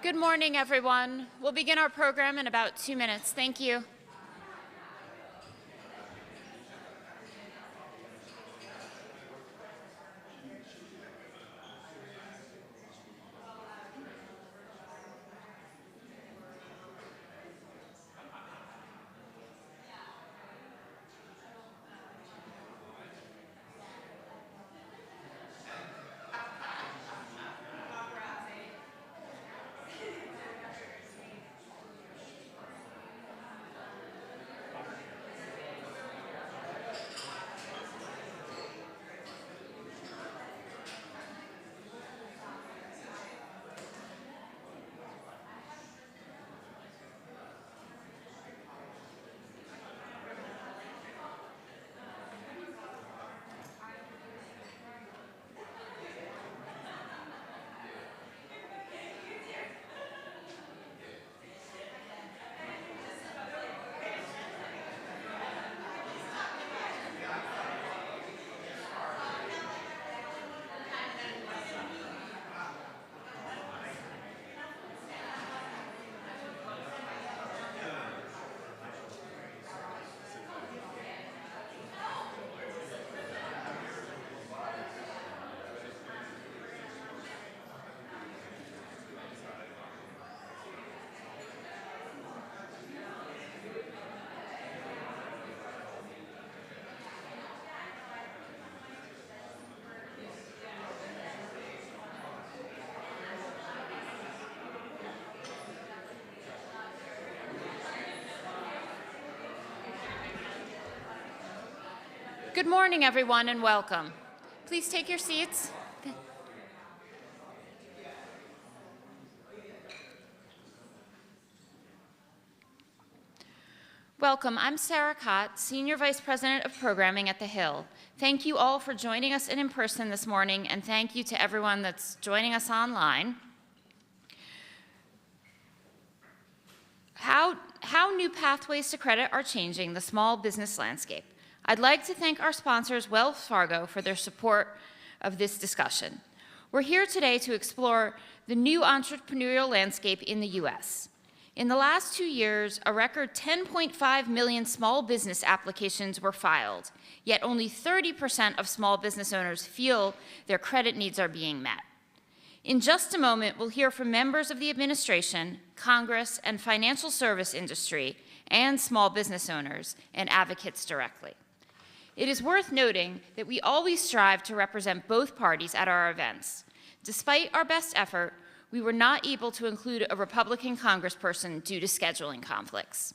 Good morning, everyone. We'll begin our program in about 2 minutes. Thank you. Good morning, everyone, and welcome. Please take your seats. Welcome. I'm Sarah Cott, Senior Vice President of Programming at The Hill. Thank you all for joining us in person this morning, and thank you to everyone that's joining us online. How new pathways to credit are changing the small business landscape. I'd like to thank our sponsors, Wells Fargo, for their support of this discussion. We're here today to explore the new entrepreneurial landscape in the U.S. In the last 2 years, a record 10.5 million small business applications were filed, yet only 30% of small business owners feel their credit needs are being met. In just a moment, we'll hear from members of the administration, Congress, and financial service industry, and small business owners and advocates directly. It is worth noting that we always strive to represent both parties at our events. Despite our best effort, we were not able to include a Republican congressperson due to scheduling conflicts.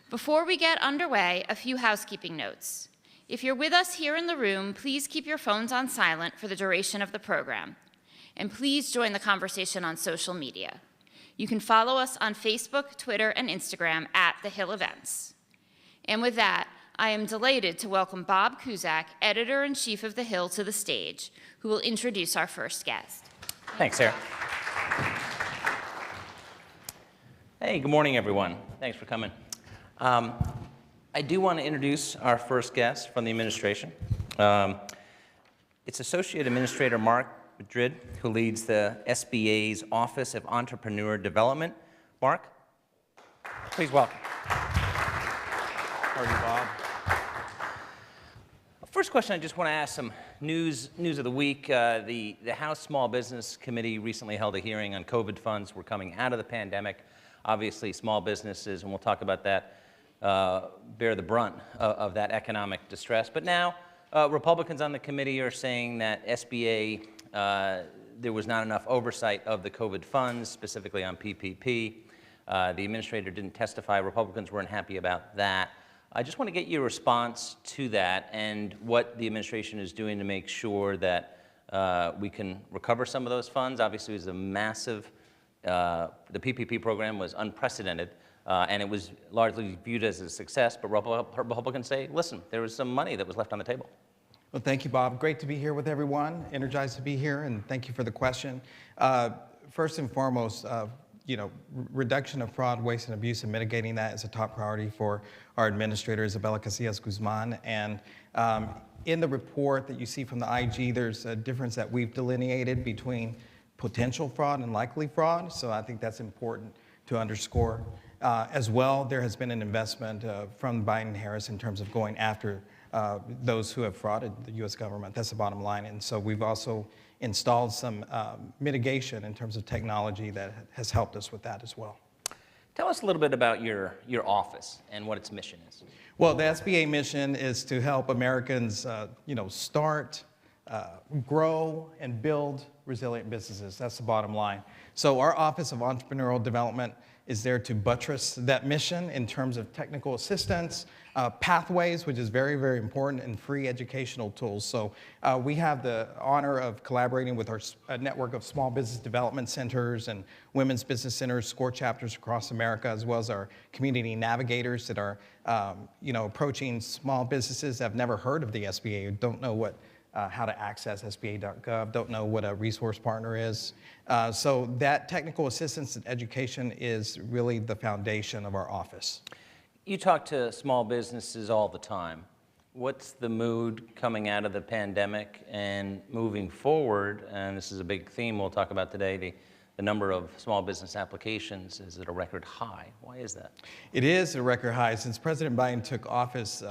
Before we get underway, a few housekeeping notes. If you're with us here in the room, please keep your phones on silent for the duration of the program. And please join the conversation on social media. You can follow us on Facebook, Twitter, and Instagram at The Hill Events. And with that, I am delighted to welcome Bob Cusack, Editor-in-Chief of The Hill, to the stage, who will introduce our first guest. Thanks, Sarah. Hey, good morning, everyone. Thanks for coming. I do want to introduce our first guest from the administration. It's Associate Administrator Mark Madrid, who leads the SBA's Office of Entrepreneur Development. Mark, please welcome. How are you, Bob? First question, I just want to ask some news of the week. The House Small Business Committee recently held a hearing on COVID funds. We're coming out of the pandemic. Obviously, small businesses, and we'll talk about that, bear the brunt of that economic distress. But now, Republicans on the committee are saying that SBA, there was not enough oversight of the COVID funds, specifically on PPP. The administrator didn't testify. Republicans weren't happy about that. I just want to get your response to that and what the administration is doing to make sure that we can recover some of those funds. Obviously, it was a massive, the PPP program was unprecedented, and it was largely viewed as a success, but Republicans say, listen, there was some money that was left on the table. Well, thank you, Bob. Great to be here with everyone. Energized to be here, and thank you for the question. First and foremost, reduction of fraud, waste, and abuse, and mitigating that is a top priority for our administrator, Isabella Casillas Guzman. And in the report that you see from the IG, there's a difference that we've delineated between potential fraud and likely fraud. So I think that's important to underscore. As well, there has been an investment from Biden-Harris in terms of going after those who have frauded the U.S. government. That's the bottom line. And so we've also installed some mitigation in terms of technology that has helped us with that as well. Tell us a little bit about your office and what its mission is. Well, the SBA mission is to help Americans, start, grow, and build resilient businesses. That's the bottom line. So our Office of Entrepreneurial Development is there to buttress that mission in terms of technical assistance, pathways, which is very, very important, and free educational tools. So we have the honor of collaborating with our network of small business development centers and women's business centers, SCORE chapters across America, as well as our community navigators that are, approaching small businesses that have never heard of the SBA, who don't know how to access SBA.gov, don't know what a resource partner is. So that technical assistance and education is really the foundation of our office. You talk to small businesses all the time. What's the mood coming out of the pandemic and moving forward? And this is a big theme we'll talk about today. The number of small business applications is at a record high. Why is that? It is a record high. Since President Biden took office,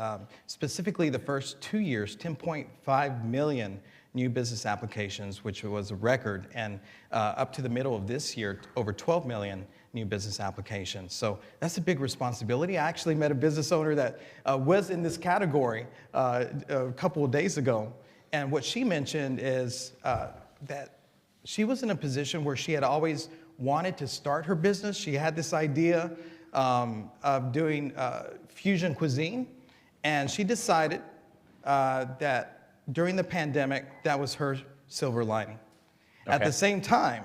specifically the first 2 years, 10.5 million new business applications, which was a record, and up to the middle of this year, over 12 million new business applications. So that's a big responsibility. I actually met a business owner that was in this category a couple of days ago, and what she mentioned is that she was in a position where she had always wanted to start her business. She had this idea of doing fusion cuisine, and she decided that during the pandemic, that was her silver lining. Okay. At the same time,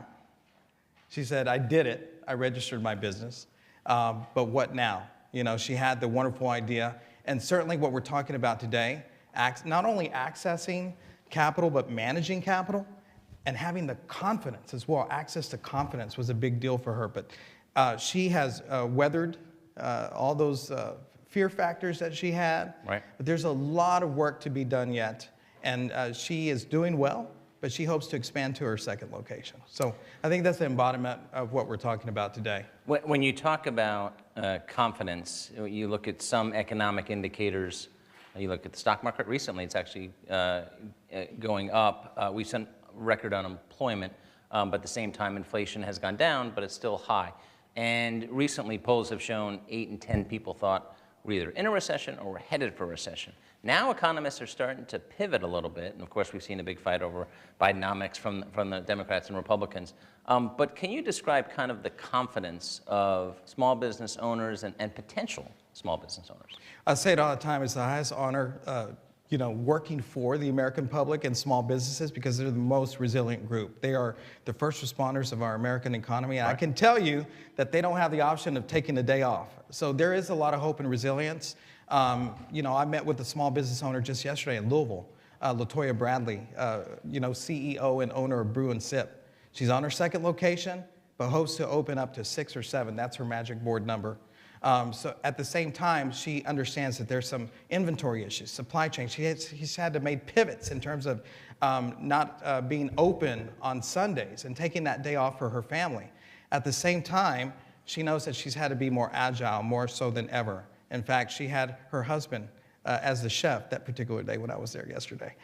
she said, I did it. I registered my business, but what now? She had the wonderful idea, and certainly what we're talking about today, not only accessing capital, but managing capital, and having the confidence as well. Access to confidence was a big deal for her, but she has weathered all those fear factors that she had. Right. But there's a lot of work to be done yet, and she is doing well, but she hopes to expand to her second location. So I think that's the embodiment of what we're talking about today. When you talk about confidence, you look at some economic indicators. You look at the stock market recently, it's actually going up. We sent record unemployment, but at the same time, inflation has gone down, but it's still high. And recently, polls have shown 8 in 10 people thought we're either in a recession or we're headed for a recession. Now economists are starting to pivot a little bit, and of course, we've seen a big fight over Bidenomics from the Democrats and Republicans. But can you describe kind of the confidence of small business owners and potential small business owners? I say it all the time, it's the highest honor working for the American public and small businesses because they're the most resilient group. They are the first responders of our American economy. And I can tell you that they don't have the option of taking a day off. So there is a lot of hope and resilience. I met with a small business owner just yesterday in Louisville, Latoya Bradley, CEO and owner of Brew and Sip. She's on her second location, but hopes to open up to 6 or 7. That's her magic board number. So at the same time, she understands that there's some inventory issues, supply chain. She's had to make pivots in terms of not being open on Sundays and taking that day off for her family. At the same time, she knows that she's had to be more agile, more so than ever. In fact, she had her husband as the chef that particular day when I was there yesterday.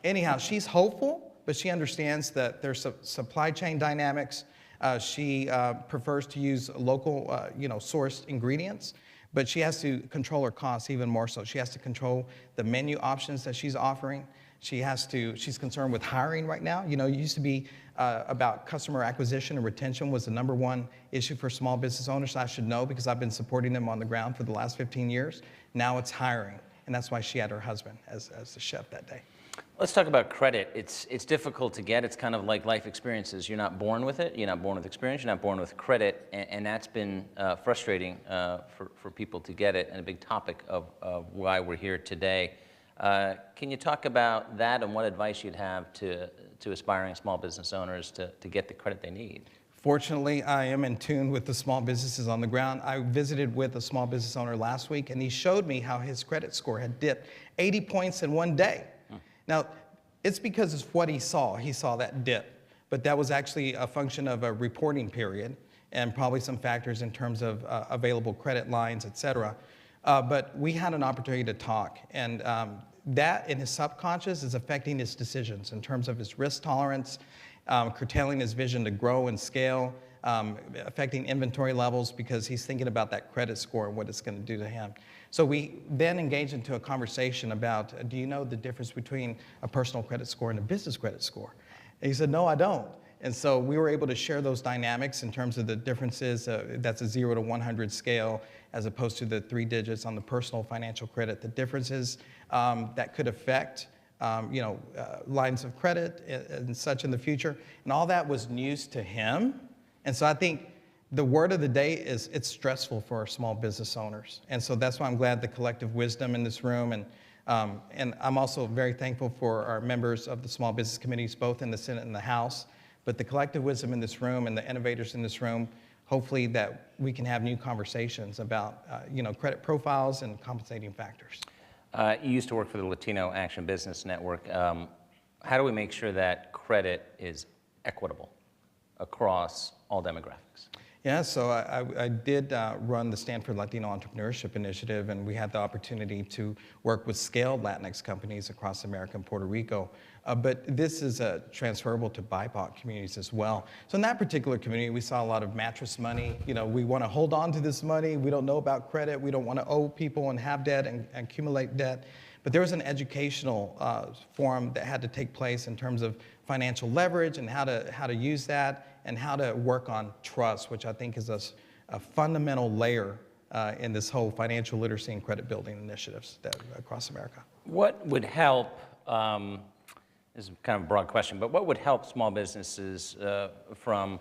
Anyhow, she's hopeful, but she understands that there's supply chain dynamics. She prefers to use local, sourced ingredients, but she has to control her costs even more so. She has to control the menu options that she's offering. She's concerned with hiring right now. It used to be about customer acquisition and retention was the #1 issue for small business owners. I should know because I've been supporting them on the ground for the last 15 years. Now it's hiring, and that's why she had her husband as the chef that day. Let's talk about credit. It's difficult to get. It's kind of like life experiences. You're not born with it. You're not born with experience. You're not born with credit. And that's been frustrating for people to get it, and a big topic of why we're here today. Can you talk about that and what advice you'd have to aspiring small business owners to get the credit they need? Fortunately, I am in tune with the small businesses on the ground. I visited with a small business owner last week, and he showed me how his credit score had dipped 80 points in one day. Now, it's because it's what he saw. He saw that dip. but that was actually a function of a reporting period and probably some factors in terms of available credit lines, et cetera. But we had an opportunity to talk, and that in his subconscious is affecting his decisions in terms of his risk tolerance, curtailing his vision to grow and scale, affecting inventory levels because he's thinking about that credit score and what it's going to do to him. So we then engaged into a conversation about, do you know the difference between a personal credit score and a business credit score? And he said, no, I don't. And so we were able to share those dynamics in terms of the differences. That's a 0 to 100 scale as opposed to the 3 digits on the personal financial credit. The differences that could affect lines of credit and such in the future. And all that was news to him. And so I think the word of the day is it's stressful for our small business owners. And so that's why I'm glad the collective wisdom in this room. And I'm also very thankful for our members of the small business committees, both in the Senate and the House. But the collective wisdom in this room and the innovators in this room, hopefully that we can have new conversations about credit profiles and compensating factors. You used to work for the Latino Action Business Network. How do we make sure that credit is equitable across all demographics? Yeah, so I did run the Stanford Latino Entrepreneurship Initiative, and we had the opportunity to work with scaled Latinx companies across America and Puerto Rico. But this is transferable to BIPOC communities as well. So in that particular community, we saw a lot of mattress money. We want to hold on to this money. We don't know about credit. We don't want to owe people and have debt and accumulate debt. But there was an educational forum that had to take place in terms of financial leverage and how to use that and how to work on trust, which I think is a fundamental layer in this whole financial literacy and credit building initiatives across America. What would help, this is kind of a broad question, but what would help small businesses from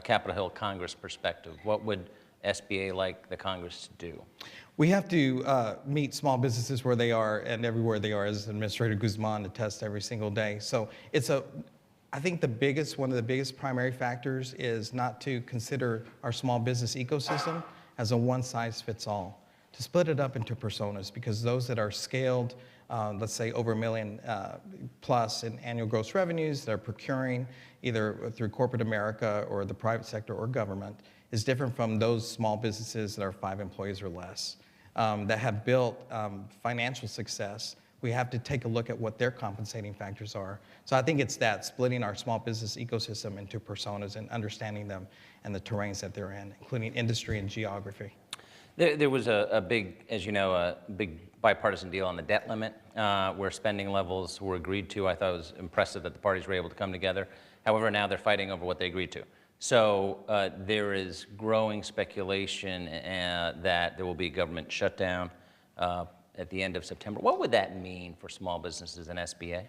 Capitol Hill Congress perspective? What would SBA like the Congress to do? We have to meet small businesses where they are and everywhere they are, as Administrator Guzman attests every single day. So I think one of the biggest primary factors is not to consider our small business ecosystem as a one-size-fits-all, to split it up into personas, because those that are scaled, let's say over $1 million plus in annual gross revenues, that are procuring either through corporate America or the private sector or government, is different from those small businesses that are 5 employees or less, that have built financial success. We have to take a look at what their compensating factors are. So I think it's that, splitting our small business ecosystem into personas and understanding them and the terrains that they're in, including industry and geography. There was a big, as you know, a big bipartisan deal on the debt limit where spending levels were agreed to. I thought it was impressive that the parties were able to come together. However, now they're fighting over what they agreed to. So there is growing speculation that there will be a government shutdown at the end of September. What would that mean for small businesses and SBA?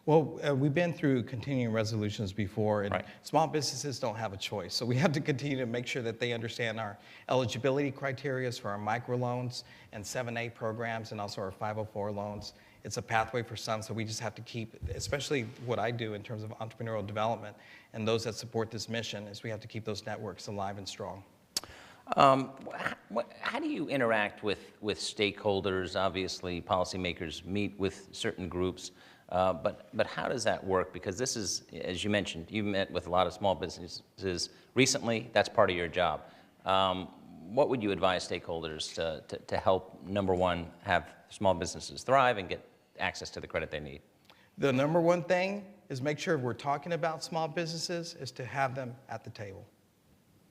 Well, we've been through continuing resolutions before, and right. Small businesses don't have a choice. So we have to continue to make sure that they understand our eligibility criteria for our microloans and 7A programs and also our 504 loans. It's a pathway for some, so we just have to keep, especially what I do in terms of entrepreneurial development and those that support this mission, is we have to keep those networks alive and strong. How do you interact with stakeholders? Obviously, policymakers meet with certain groups, but how does that work? Because this is, as you mentioned, you met with a lot of small businesses recently. That's part of your job. What would you advise stakeholders to help, number one, have small businesses thrive and get access to the credit they need? The number one thing is make sure if we're talking about small businesses is to have them at the table.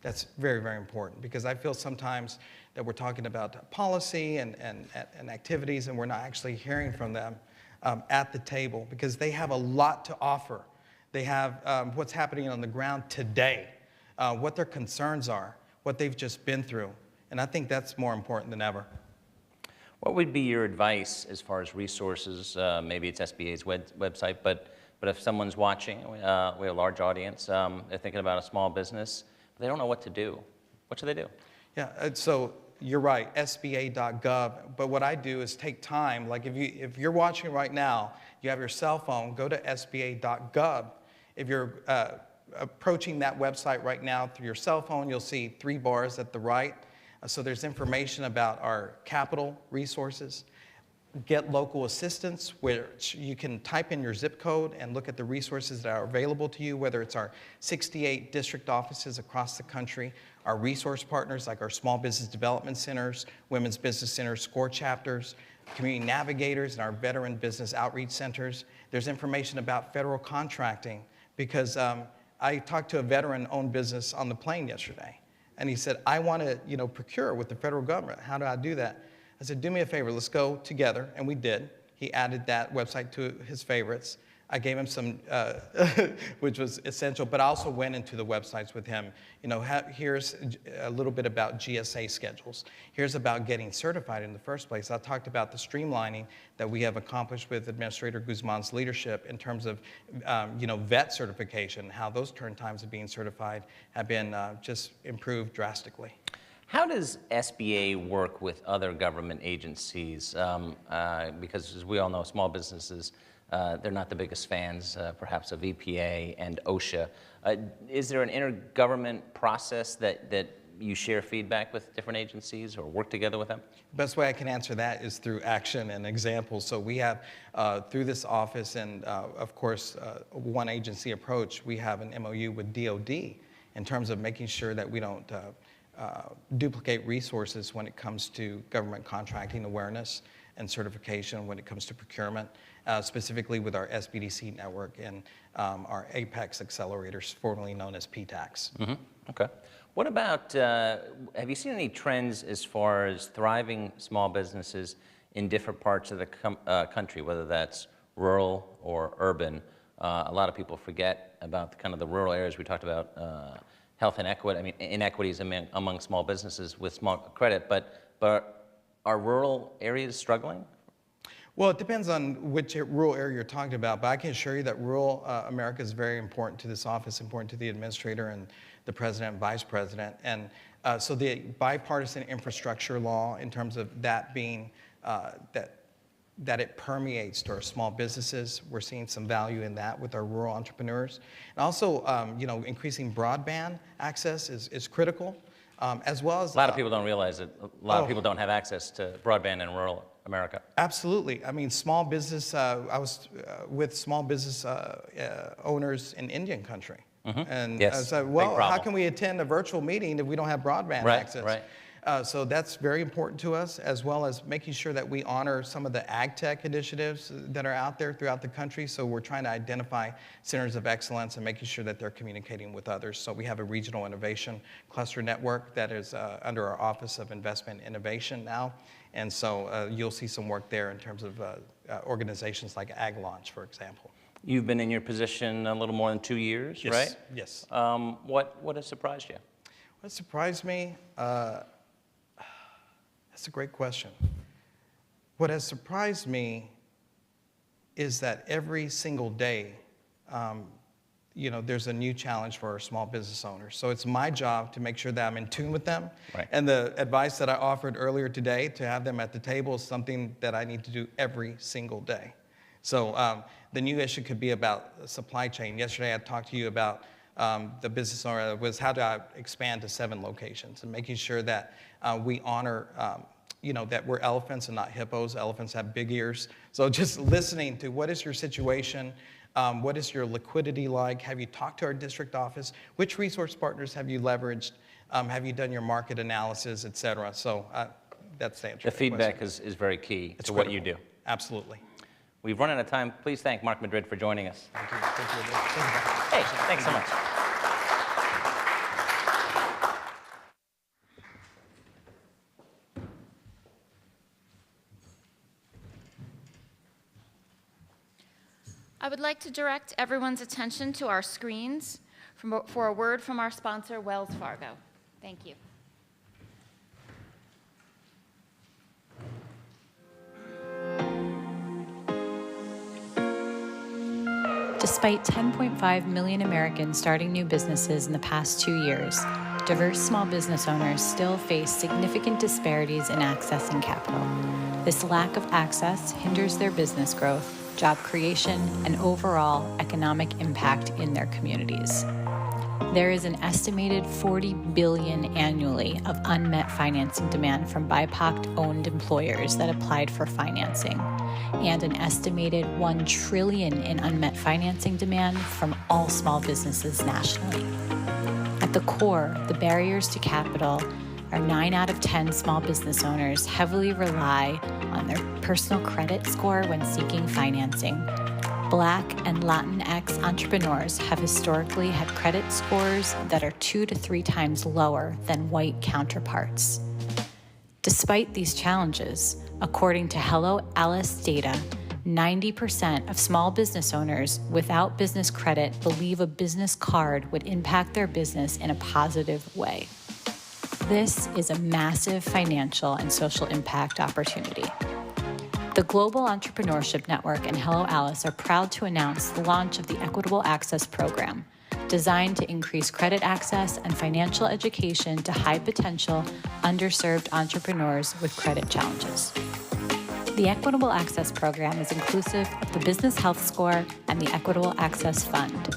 That's very, very important, because I feel sometimes that we're talking about policy and activities, and we're not actually hearing from them at the table, because they have a lot to offer. They have what's happening on the ground today, what their concerns are, what they've just been through, and I think that's more important than ever. What would be your advice as far as resources? Maybe it's SBA's website, but if someone's watching, we have a large audience, they're thinking about a small business, they don't know what to do. What should they do? Yeah, so you're right, SBA.gov. But what I do is take time. Like if you're watching right now, you have your cell phone, go to SBA.gov. If you're approaching that website right now through your cell phone, you'll see 3 bars at the right. So there's information about our capital resources. get local assistance, which you can type in your zip code and look at the resources that are available to you, whether it's our 68 district offices across the country, our resource partners like our small business development centers, women's business centers, SCORE chapters, community navigators, and our veteran business outreach centers. There's information about federal contracting because I talked to a veteran-owned business on the plane yesterday, and he said, I want to procure with the federal government. How do I do that? I said, do me a favor, let's go together, and we did. He added that website to his favorites. I gave him some, which was essential, but I also went into the websites with him. Here's a little bit about GSA schedules. Here's about getting certified in the first place. I talked about the streamlining that we have accomplished with Administrator Guzman's leadership in terms of, vet certification, how those turn times of being certified have been just improved drastically. How does SBA work with other government agencies? Because as we all know, small businesses, they're not the biggest fans, perhaps, of EPA and OSHA. Is there an intergovernment process that you share feedback with different agencies or work together with them? Best way I can answer that is through action and examples. So we have, through this office and, of course, one agency approach, we have an MOU with DOD in terms of making sure that we don't duplicate resources when it comes to government contracting awareness and certification, when it comes to procurement, specifically with our SBDC network and our Apex accelerators, formerly known as PTACs. Mm-hmm. Okay. What about, have you seen any trends as far as thriving small businesses in different parts of the country, whether that's rural or urban? A lot of people forget about kind of the rural areas. We talked about health inequity, inequities among small businesses with small credit, but are rural areas struggling? Well, it depends on which rural area you're talking about, but I can assure you that rural America is very important to this office, important to the administrator and the president and vice president. And so the bipartisan infrastructure law, in terms of that being, that it permeates to our small businesses. We're seeing some value in that with our rural entrepreneurs. And also, increasing broadband access is critical, as well as— A lot of people don't realize that a lot of people don't have access to broadband in rural America. Absolutely. I mean, small business, I was with small business owners in Indian country. Mm-hmm. And yes, I said, well, how can we attend a virtual meeting if we don't have broadband access? Right. So that's very important to us, as well as making sure that we honor some of the ag tech initiatives that are out there throughout the country. So we're trying to identify centers of excellence and making sure that they're communicating with others. So we have a regional innovation cluster network that is under our Office of Investment Innovation now. And so you'll see some work there in terms of organizations like Ag Launch, for example. You've been in your position a little more than 2 years, yes, right? Yes. What has surprised you? What surprised me? That's a great question. What has surprised me is that every single day, there's a new challenge for our small business owners. So it's my job to make sure that I'm in tune with them. Right. And the advice that I offered earlier today, to have them at the table, is something that I need to do every single day. So the new issue could be about supply chain. Yesterday I talked to you about the business owner was how do I expand to 7 locations, and making sure that we honor, that we're elephants and not hippos. Elephants have big ears. So just listening to what is your situation, what is your liquidity like? Have you talked to our district office? Which resource partners have you leveraged? Have you done your market analysis, et cetera? So that's the answer. The feedback is very key to what you do. Absolutely. We've run out of time. Please thank Mark Madrid for joining us. Thank you. Thank you. Hey, thanks so much. I would like to direct everyone's attention to our screens for a word from our sponsor, Wells Fargo. Thank you. Despite 10.5 million Americans starting new businesses in the past 2 years, diverse small business owners still face significant disparities in accessing capital. This lack of access hinders their business growth, job creation, and overall economic impact in their communities. There is an estimated $40 billion annually of unmet financing demand from BIPOC-owned employers that applied for financing, and an estimated $1 trillion in unmet financing demand from all small businesses nationally. At the core, the barriers to capital are 9 out of 10 small business owners heavily rely on their personal credit score when seeking financing. Black and Latinx entrepreneurs have historically had credit scores that are 2 to 3 times lower than white counterparts. Despite these challenges, according to Hello Alice data, 90% of small business owners without business credit believe a business card would impact their business in a positive way. This is a massive financial and social impact opportunity. The Global Entrepreneurship Network and Hello Alice are proud to announce the launch of the Equitable Access Program, designed to increase credit access and financial education to high-potential, underserved entrepreneurs with credit challenges. The Equitable Access Program is inclusive of the Business Health Score and the Equitable Access Fund.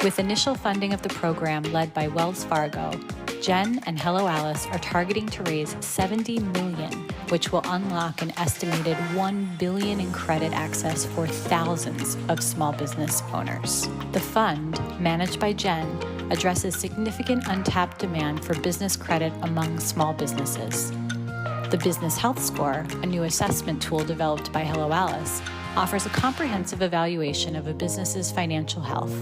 With initial funding of the program led by Wells Fargo, Jen and Hello Alice are targeting to raise $70 million, which will unlock an estimated $1 billion in credit access for thousands of small business owners. The fund, managed by Jen, addresses significant untapped demand for business credit among small businesses. The Business Health Score, a new assessment tool developed by Hello Alice, offers a comprehensive evaluation of a business's financial health,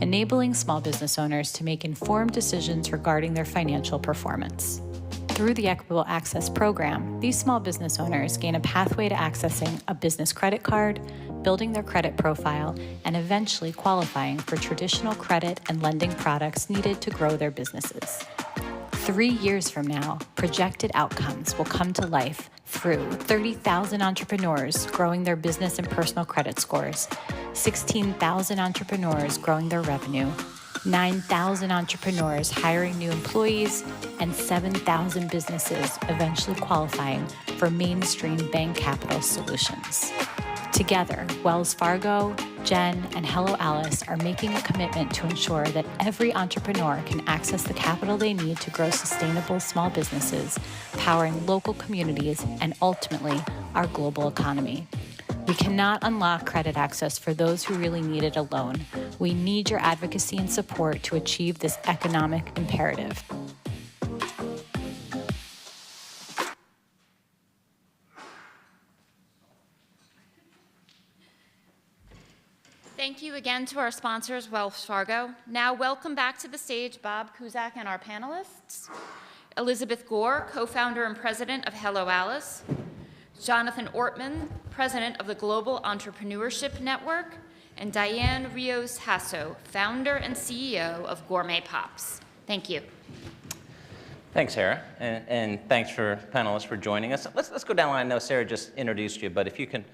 enabling small business owners to make informed decisions regarding their financial performance. Through the Equitable Access Program, these small business owners gain a pathway to accessing a business credit card, building their credit profile, and eventually qualifying for traditional credit and lending products needed to grow their businesses. 3 years from now, projected outcomes will come to life through 30,000 entrepreneurs growing their business and personal credit scores, 16,000 entrepreneurs growing their revenue, 9,000 entrepreneurs hiring new employees, and 7,000 businesses eventually qualifying for mainstream bank capital solutions. Together, Wells Fargo, Jen, and Hello Alice are making a commitment to ensure that every entrepreneur can access the capital they need to grow sustainable small businesses, powering local communities, and ultimately, our global economy. We cannot unlock credit access for those who really need it alone. We need your advocacy and support to achieve this economic imperative. Thank you again to our sponsors, Wells Fargo. Now, welcome back to the stage Bob Cusack and our panelists. Elizabeth Gore, co-founder and president of Hello Alice. Jonathan Ortman, president of the Global Entrepreneurship Network. And Diane Rios-Hasso, founder and CEO of Gourmet Pops. Thank you. Thanks, Sarah, and thanks for panelists for joining us. Let's go down the line. I know Sarah just introduced you, but if you can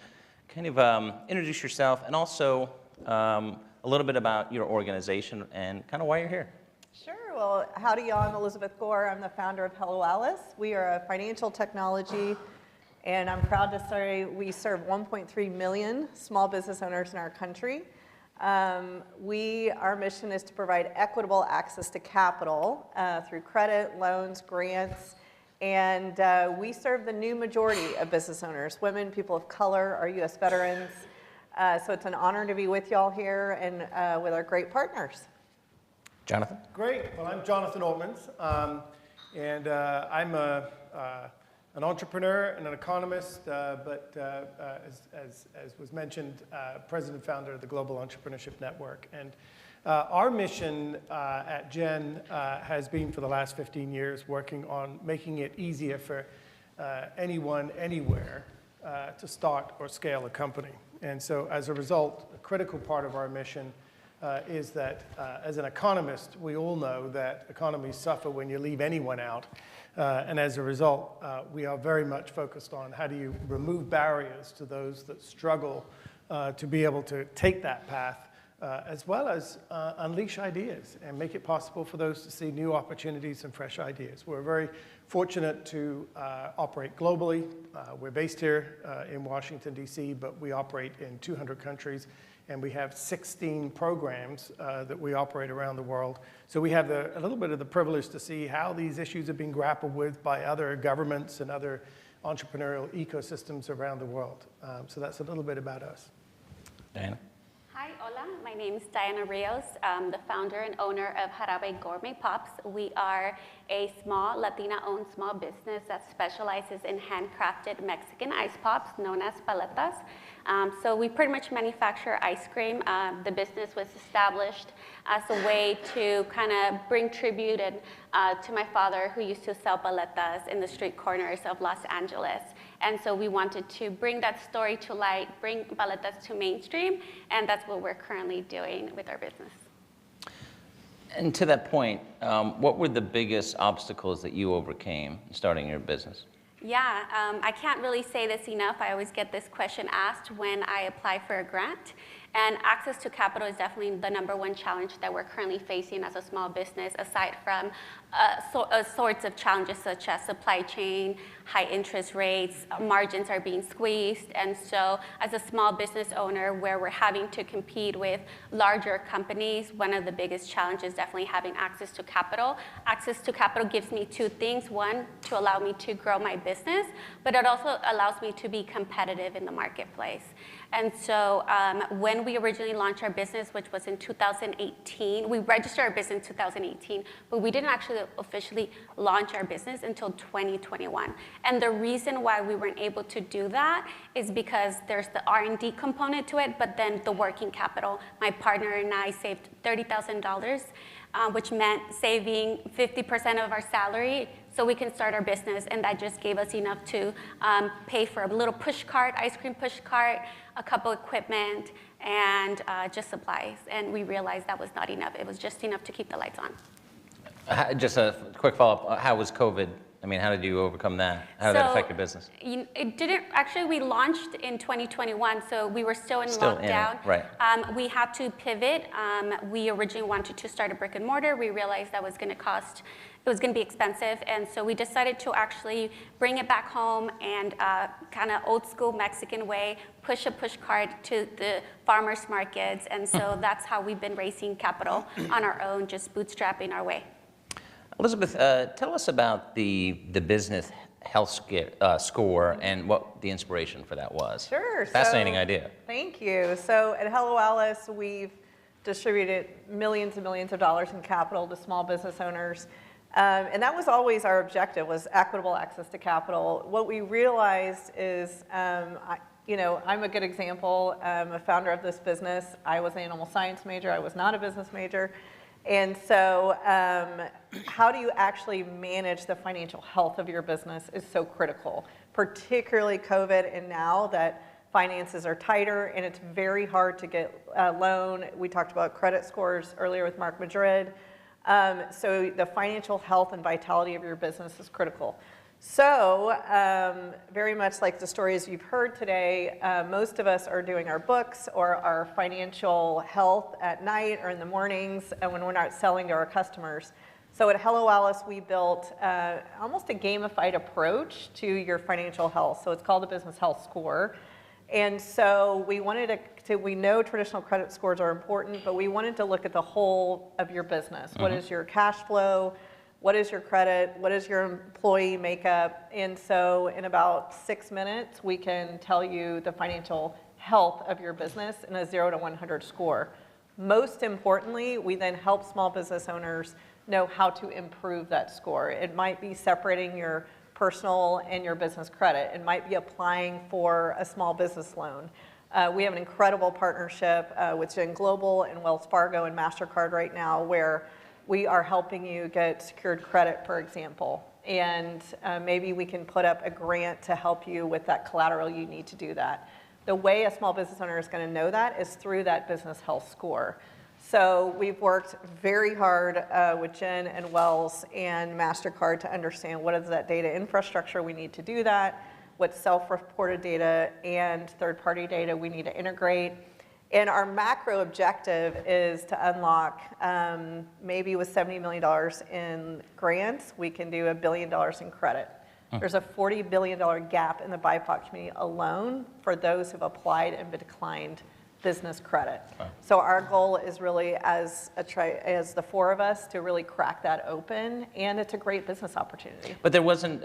kind of introduce yourself and also a little bit about your organization and kind of why you're here. Sure. Well, howdy, y'all. I'm Elizabeth Gore. I'm the founder of Hello Alice. We are a financial technology, and I'm proud to say we serve 1.3 million small business owners in our country. Our mission is to provide equitable access to capital through credit, loans, grants, and we serve the new majority of business owners, women, people of color, our U.S. veterans. So it's an honor to be with y'all here and with our great partners. Jonathan? Great. Well, I'm Jonathan Ortmans, and I'm an entrepreneur and an economist, but as was mentioned, president and founder of the Global Entrepreneurship Network. And our mission at Gen has been for the last 15 years working on making it easier for anyone, anywhere to start or scale a company. And so as a result, a critical part of our mission is that as an economist, we all know that economies suffer when you leave anyone out. And as a result, we are very much focused on how do you remove barriers to those that struggle to be able to take that path, as well as unleash ideas and make it possible for those to see new opportunities and fresh ideas. We're very fortunate to operate globally. We're based here in Washington, D.C., but we operate in 200 countries and we have 16 programs that we operate around the world. So we have a little bit of the privilege to see how these issues have been grappled with by other governments and other entrepreneurial ecosystems around the world. So that's a little bit about us. Diana? Hi, hola. My name is Diana Rios. I'm the founder and owner of Jarabe Gourmet Pops. We are a small Latina-owned small business that specializes in handcrafted Mexican ice pops known as paletas. So we pretty much manufacture ice cream. The business was established as a way to kind of bring tribute to my father, who used to sell paletas in the street corners of Los Angeles. And so we wanted to bring that story to light, bring paletas to mainstream, and that's what we're currently doing with our business. And to that point, what were the biggest obstacles that you overcame in starting your business? Yeah, I can't really say this enough. I always get this question asked when I apply for a grant. And access to capital is definitely the #1 challenge that we're currently facing as a small business, aside from sorts of challenges such as supply chain, high interest rates, margins are being squeezed. And so as a small business owner where we're having to compete with larger companies, one of the biggest challenges is definitely having access to capital. Access to capital gives me 2 things. One, to allow me to grow my business, but it also allows me to be competitive in the marketplace. And so when we originally launched our business, which was in 2018, we registered our business in 2018, but we didn't actually officially launch our business until 2021. And the reason why we weren't able to do that is because there's the R&D component to it, but then the working capital. My partner and I saved $30,000, which meant saving 50% of our salary so we can start our business, and that just gave us enough to pay for a little push cart, ice cream push cart, a couple equipment, and just supplies. And we realized that was not enough. It was just enough to keep the lights on. Just a quick follow-up. How was COVID? I mean, how did you overcome that? How did that affect your business? It didn't, actually we launched in 2021, so we were still in Still lockdown. in it, right. We had to pivot. We originally wanted to start a brick and mortar. We realized that was going to cost, it was going to be expensive, and so we decided to actually bring it back home and kind of old school Mexican way, push a push cart to the farmers markets, and so that's how we've been raising capital on our own, just bootstrapping our way. Elizabeth, tell us about the business health score and what the inspiration for that was. Sure. Fascinating idea. Thank you. So at Hello Alice, we've distributed millions and millions of dollars in capital to small business owners. And that was always our objective, was equitable access to capital. What we realized is, I'm a good example. I'm a founder of this business. I was an animal science major. I was not a business major. And so how do you actually manage the financial health of your business is so critical, particularly COVID and now that finances are tighter and it's very hard to get a loan. We talked about credit scores earlier with Mark Madrid. So the financial health and vitality of your business is critical. So very much like the stories you've heard today, most of us are doing our books or our financial health at night or in the mornings and when we're not selling to our customers. So at Hello Alice, we built almost a gamified approach to your financial health. So it's called the Business Health Score. And so we wanted we know traditional credit scores are important, but we wanted to look at the whole of your business. What is your cash flow? What is your credit? What is your employee makeup? And so in about 6 minutes, we can tell you the financial health of your business in a 0 to 100 score. Most importantly, we then help small business owners know how to improve that score. It might be separating your personal and your business credit. It might be applying for a small business loan. We have an incredible partnership with Gen Global and Wells Fargo and MasterCard right now where we are helping you get secured credit, for example, and maybe we can put up a grant to help you with that collateral you need to do that. The way a small business owner is going to know that is through that business health score. So we've worked very hard with Gen and Wells and MasterCard to understand what is that data infrastructure we need to do that, what self-reported data and third-party data we need to integrate. And our macro objective is to unlock, maybe with $70 million in grants, we can do $1 billion in credit. There's a $40 billion gap in the BIPOC community alone for those who've applied and been declined business credit. So our goal is really as the four of us to really crack that open, and it's a great business opportunity. But there wasn't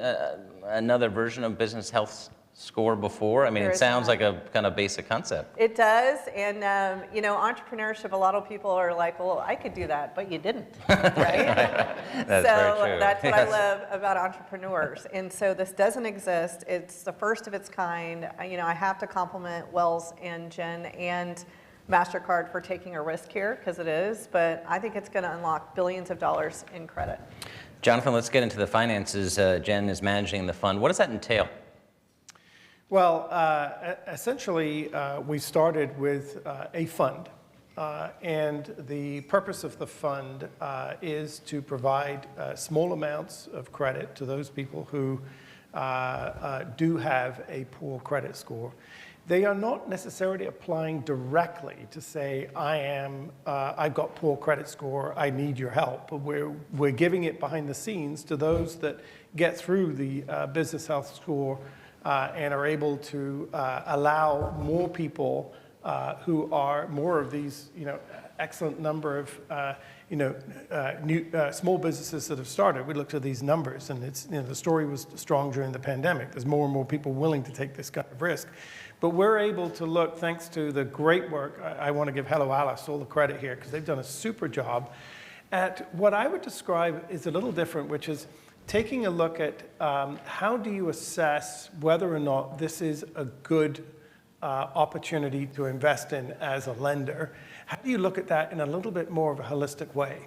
another version of business health score before? I mean, There it is sounds not. like a kind of basic concept. It does, and entrepreneurship, a lot of people are like, well, I could do that, but you didn't, right? That's very true. That's what I Yes. love about entrepreneurs. And so this doesn't exist. It's the first of its kind. I have to compliment Wells and Jen and MasterCard for taking a risk here, because it is, but I think it's going to unlock billions of dollars in credit. Jonathan, let's get into the finances. Jen is managing the fund. What does that entail? Well, essentially, we started with a fund, and the purpose of the fund is to provide small amounts of credit to those people who do have a poor credit score. They are not necessarily applying directly to say, I've got poor credit score, I need your help. But we're giving it behind the scenes to those that get through the business health score and are able to allow more people who are more of these, excellent number of, new small businesses that have started. We looked at these numbers, and it's, the story was strong during the pandemic. There's more and more people willing to take this kind of risk. But we're able to look, thanks to the great work, I want to give Hello Alice all the credit here, because they've done a super job, at what I would describe is a little different, which is taking a look at how do you assess whether or not this is a good opportunity to invest in as a lender. How do you look at that in a little bit more of a holistic way?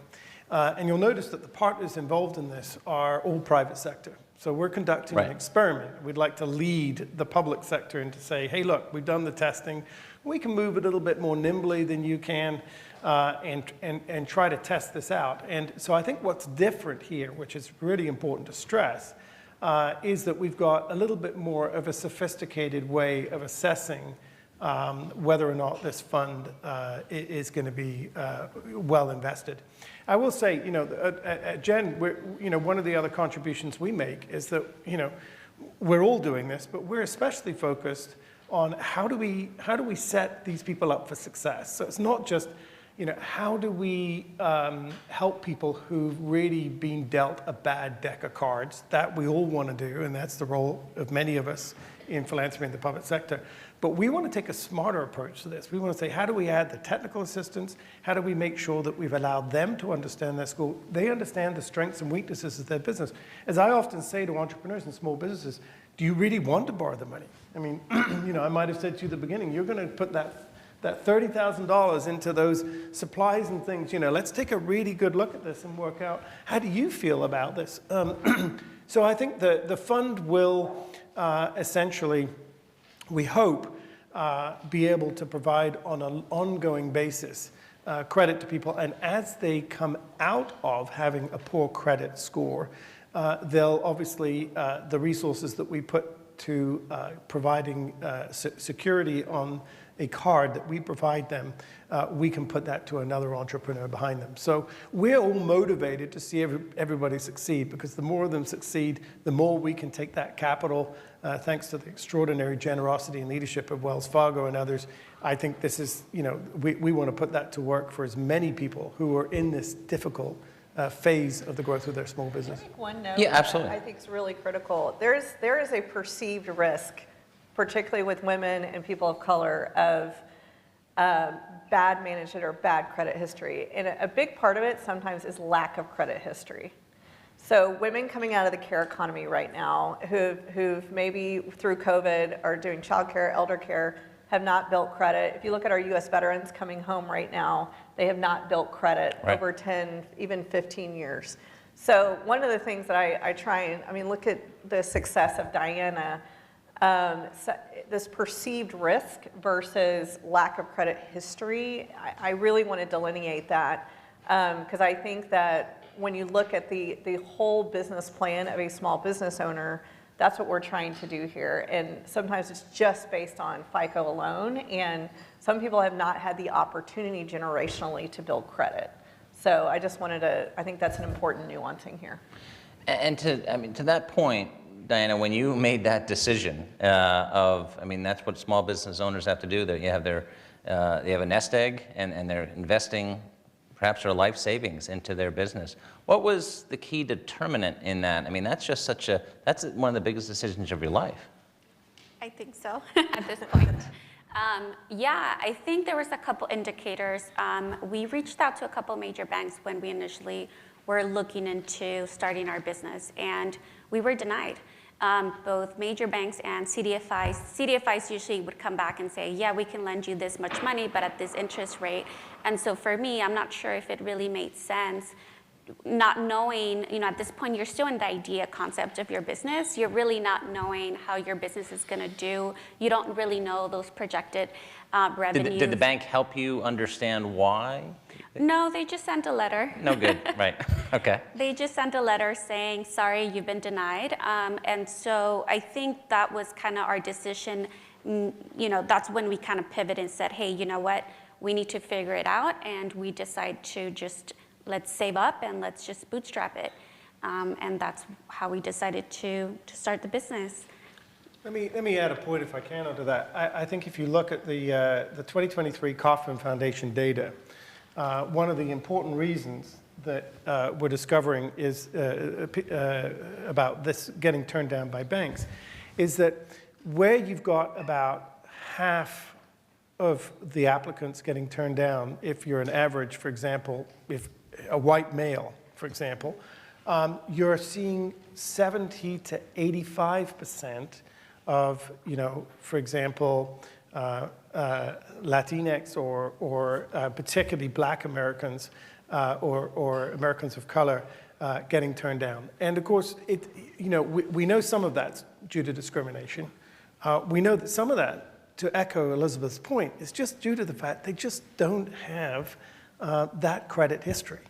And you'll notice that the partners involved in this are all private sector. So we're conducting an experiment. We'd like to lead the public sector and to say, hey, look, we've done the testing. We can move a little bit more nimbly than you can and try to test this out. And so I think what's different here, which is really important to stress, is that we've got a little bit more of a sophisticated way of assessing whether or not this fund is going to be well invested. I will say, at Jen, one of the other contributions we make is that, we're all doing this, but we're especially focused on how do we set these people up for success. So it's not just, how do we help people who've really been dealt a bad deck of cards? That we all want to do, and that's the role of many of us in philanthropy in the public sector. But we want to take a smarter approach to this. We want to say, how do we add the technical assistance? How do we make sure that we've allowed them to understand their school? They understand the strengths and weaknesses of their business. As I often say to entrepreneurs and small businesses, do you really want to borrow the money? I mean, I might have said to you at the beginning, you're going to put that $30,000 into those supplies and things. Let's take a really good look at this and work out, how do you feel about this? So I think the fund will essentially, we hope, be able to provide on an ongoing basis credit to people. And as they come out of having a poor credit score, they'll obviously, the resources that we put to providing security on a card that we provide them, we can put that to another entrepreneur behind them. So we're all motivated to see everybody succeed, because the more of them succeed, the more we can take that capital, thanks to the extraordinary generosity and leadership of Wells Fargo and others. I think this is, we want to put that to work for as many people who are in this difficult phase of the growth of their small business. I think one note Yeah, absolutely. that I think is really critical. There is a perceived risk, particularly with women and people of color, of bad management or bad credit history. And a big part of it sometimes is lack of credit history. So women coming out of the care economy right now who've maybe through COVID are doing childcare, elder care, have not built credit. If you look at our US veterans coming home right now, they have not built credit over 10, even 15 years. So one of the things that I try and, look at the success of Diana, this perceived risk versus lack of credit history, I really want to delineate that, because I think that when you look at the whole business plan of a small business owner, that's what we're trying to do here. And sometimes it's just based on FICO alone, and some people have not had the opportunity generationally to build credit. So I just wanted to, I think that's an important nuancing here. And to that point, Diana, when you made that decision that's what small business owners have to do. That you have their they have a nest egg, and they're investing perhaps their life savings into their business. What was the key determinant in that? I mean, that's just that's one of the biggest decisions of your life. I think so at this point. Yeah, I think there was a couple indicators. We reached out to a couple major banks when we initially were looking into starting our business, and we were denied. Both major banks and CDFIs. CDFIs usually would come back and say, yeah, we can lend you this much money, but at this interest rate. And so for me, I'm not sure if it really made sense, not knowing, at this point, you're still in the idea concept of your business. You're really not knowing how your business is going to do. You don't really know those projected revenues. Did the bank help you understand why? No, they just sent a letter. No good, right, okay. They just sent a letter saying, sorry, you've been denied. And so I think that was kind of our decision. That's when we kind of pivoted and said, hey, you know what? We need to figure it out. And we decide to just, let's save up and let's just bootstrap it. And that's how we decided to start the business. Let me add a point, if I can, onto that. I think if you look at the 2023 Kauffman Foundation data, one of the important reasons that we're discovering is about this getting turned down by banks is that where you've got about half of the applicants getting turned down, if you're an average, for example, if a white male, for example, you're seeing 70 to 85% of, for example, Latinx or particularly Black Americans or Americans of color getting turned down. And of course, we know some of that's due to discrimination. We know that some of that, to echo Elizabeth's point, is just due to the fact they just don't have that credit history.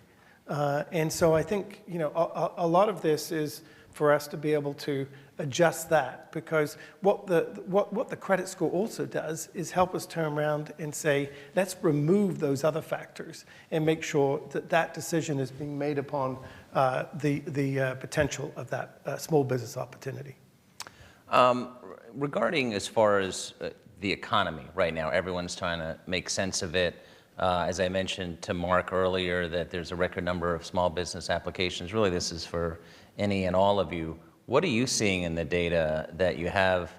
And so I think, a lot of this is for us to be able to adjust that, because what the credit score also does is help us turn around and say, let's remove those other factors and make sure that that decision is being made upon the potential of that small business opportunity. Regarding as far as the economy right now, everyone's trying to make sense of it. As I mentioned to Mark earlier, that there's a record number of small business applications. Really, this is for any and all of you. What are you seeing in the data that you have,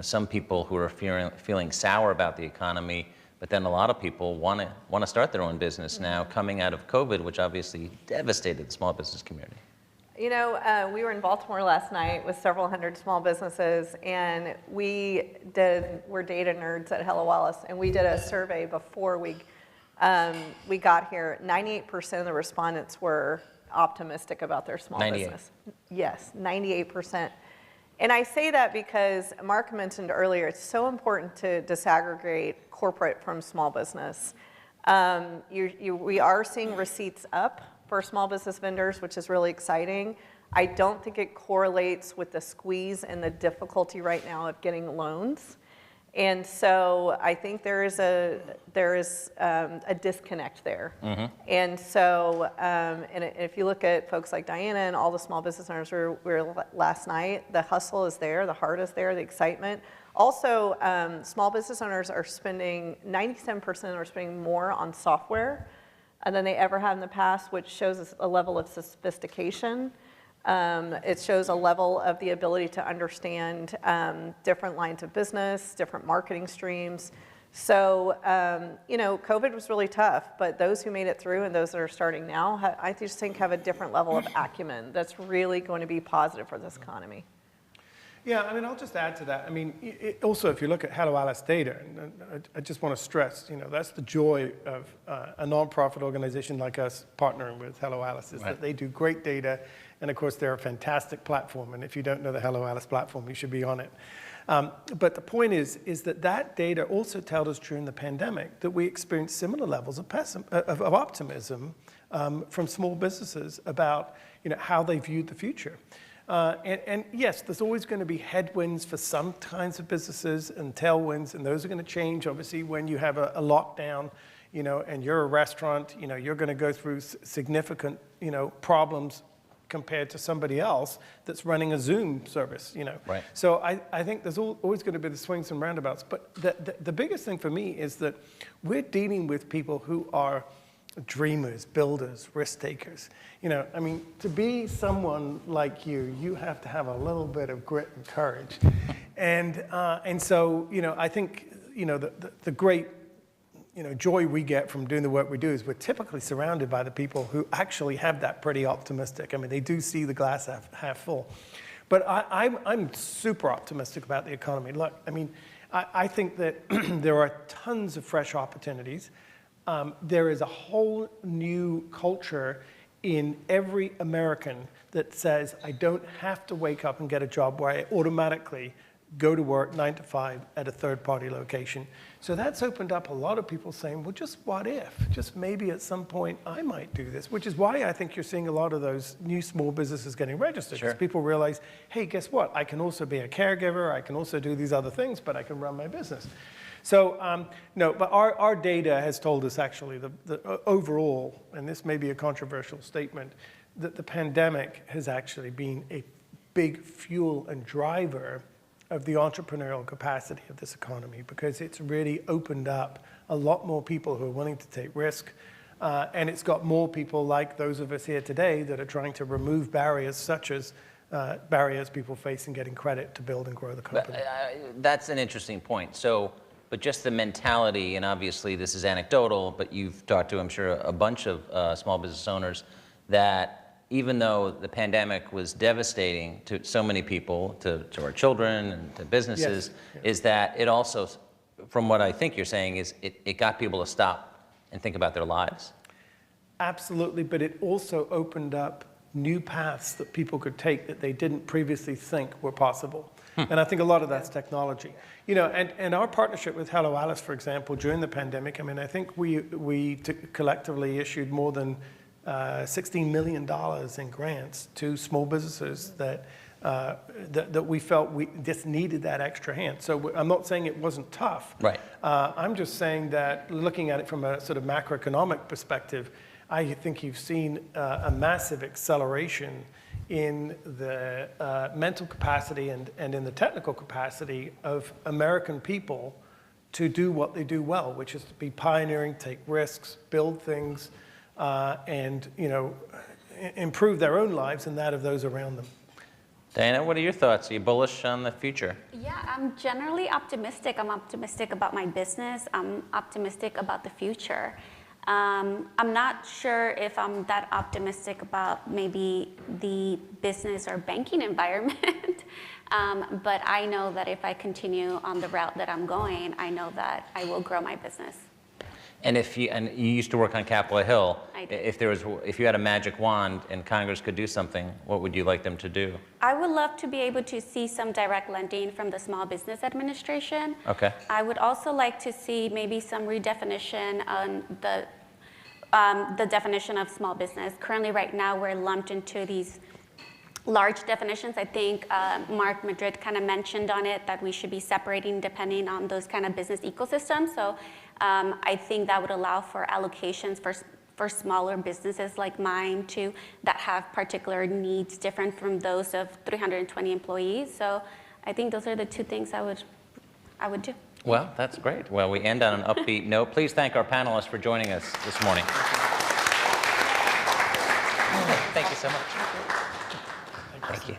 some people who are feeling sour about the economy, but then a lot of people want to start their own business now coming out of COVID, which obviously devastated the small business community? We were in Baltimore last night with several hundred small businesses, and we're data nerds at Hello Alice, and we did a survey before we got here. 98% of the respondents were optimistic about their small 98. business. Yes, 98%. And I say that because Mark mentioned earlier, it's so important to disaggregate corporate from small business. We are seeing receipts up for small business vendors, which is really exciting. I don't think it correlates with the squeeze and the difficulty right now of getting loans. And so I think there is a disconnect there. Mm-hmm. And so, and if you look at folks like Diana and all the small business owners we were last night, the hustle is there, the heart is there, the excitement. Also, small business owners are spending, 97% are spending more on software than they ever have in the past, which shows a level of sophistication. It shows a level of the ability to understand different lines of business, different marketing streams. So, COVID was really tough, but those who made it through and those that are starting now, I just think have a different level of acumen that's really going to be positive for this economy. Yeah, I'll just add to that. Also, if you look at Hello Alice data, and I just want to stress, that's the joy of a nonprofit organization like us partnering with Hello Alice, is that they do great data, and of course, they're a fantastic platform, and if you don't know the Hello Alice platform, you should be on it. But the point is that data also told us during the pandemic that we experienced similar levels of optimism from small businesses about how they viewed the future. And yes, there's always going to be headwinds for some kinds of businesses and tailwinds, and those are going to change, obviously, when you have a lockdown, and you're a restaurant, you're going to go through significant, problems compared to somebody else that's running a Zoom service, you know. Right. So I think there's always going to be the swings and roundabouts. But the biggest thing for me is that we're dealing with people who are dreamers, builders, risk takers. You know, I mean, to be someone like you have to have a little bit of grit and courage. And so, you know, I think, you know, the great, you know, joy we get from doing the work we do is we're typically surrounded by the people who actually have that pretty optimistic. I mean, they do see the glass half full. But I'm super optimistic about the economy. Look, I mean, I think that there are tons of fresh opportunities. There is a whole new culture in every American that says, I don't have to wake up and get a job where I automatically go to work 9 to 5 at a third-party location. So that's opened up a lot of people saying, well, just what if? Just maybe at some point I might do this, which is why I think you're seeing a lot of those new small businesses getting registered. Sure. Because people realize, hey, guess what? I can also be a caregiver, I can also do these other things, but I can run my business. So, no, but our data has told us actually the overall, and this may be a controversial statement, that the pandemic has actually been a big fuel and driver of the entrepreneurial capacity of this economy, because it's really opened up a lot more people who are willing to take risk. And it's got more people like those of us here today that are trying to remove barriers such as barriers people face in getting credit to build and grow the company. That's an interesting point. So, but just the mentality, and obviously this is anecdotal, but you've talked to, I'm sure, a bunch of small business owners, that even though the pandemic was devastating to so many people, to our children and to businesses, Yes. is that it also, from what I think you're saying, is it got people to stop and think about their lives? Absolutely, but it also opened up new paths that people could take that they didn't previously think were possible. And I think a lot of that's technology. You know, and our partnership with Hello Alice, for example, during the pandemic, I mean, I think we collectively issued more than $16 million in grants to small businesses that we felt we just needed that extra hand. So I'm not saying it wasn't tough. Right. I'm just saying that looking at it from a sort of macroeconomic perspective, I think you've seen a massive acceleration in the mental capacity and in the technical capacity of American people to do what they do well, which is to be pioneering, take risks, build things, and, you know, improve their own lives and that of those around them. Diana, what are your thoughts? Are you bullish on the future? Yeah, I'm generally optimistic. I'm optimistic about my business. I'm optimistic about the future. I'm not sure if I'm that optimistic about maybe the business or banking environment, but I know that if I continue on the route that I'm going, I know that I will grow my business. And you used to work on Capitol Hill. I did. If you had a magic wand and Congress could do something, what would you like them to do? I would love to be able to see some direct lending from the Small Business Administration. Okay. I would also like to see maybe some redefinition on the definition of small business. Currently, right now, we're lumped into these large definitions. I think Mark Madrid kind of mentioned on it that we should be separating depending on those kind of business ecosystems. So I think that would allow for allocations for smaller businesses like mine that have particular needs different from those of 320 employees. So I think those are the two things I would do. Well, that's great. Well, we end on an upbeat note. Please thank our panelists for joining us this morning. Thank you so much. Thank you.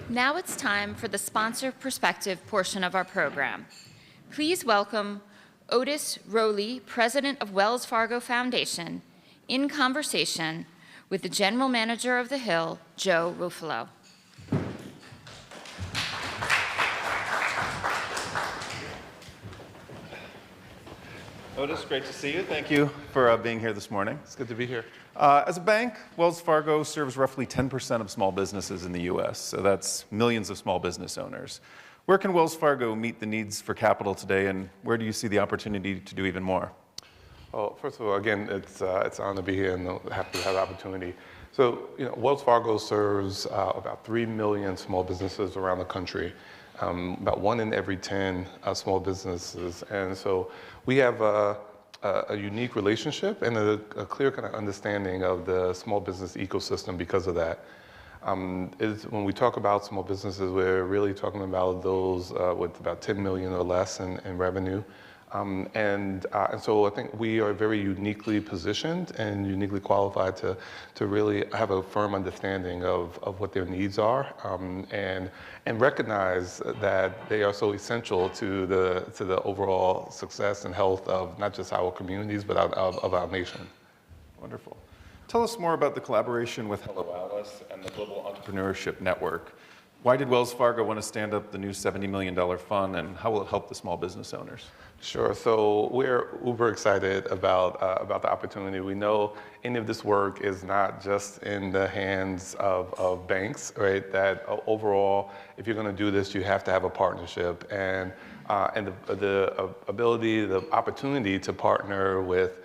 Now it's time for the sponsor perspective portion of our program. Please welcome Otis Rowley, President of Wells Fargo Foundation, in conversation with the General Manager of the Hill, Joe Ruffalo. Otis, great to see you. Thank you for being here this morning. It's good to be here. As a bank, Wells Fargo serves roughly 10% of small businesses in the U.S., so that's millions of small business owners. Where can Wells Fargo meet the needs for capital today, and where do you see the opportunity to do even more? Well, first of all, again, it's an honor to be here and happy to have the opportunity. So, Wells Fargo serves about 3 million small businesses around the country, about 1 in every 10 small businesses. And so we have a unique relationship and a clear kind of understanding of the small business ecosystem because of that. When we talk about small businesses, we're really talking about those with about 10 million or less in revenue. And so I think we are very uniquely positioned and uniquely qualified to really have a firm understanding of what their needs are, and recognize that they are so essential to the overall success and health of not just our communities, but of our nation. Wonderful. Tell us more about the collaboration with Hello Alice and the Global Entrepreneurship Network. Why did Wells Fargo want to stand up the new $70 million fund, and how will it help the small business owners? Sure. So we're uber excited about the opportunity. We know any of this work is not just in the hands of banks, right? That overall, if you're going to do this, you have to have a partnership, and the ability, the opportunity to partner with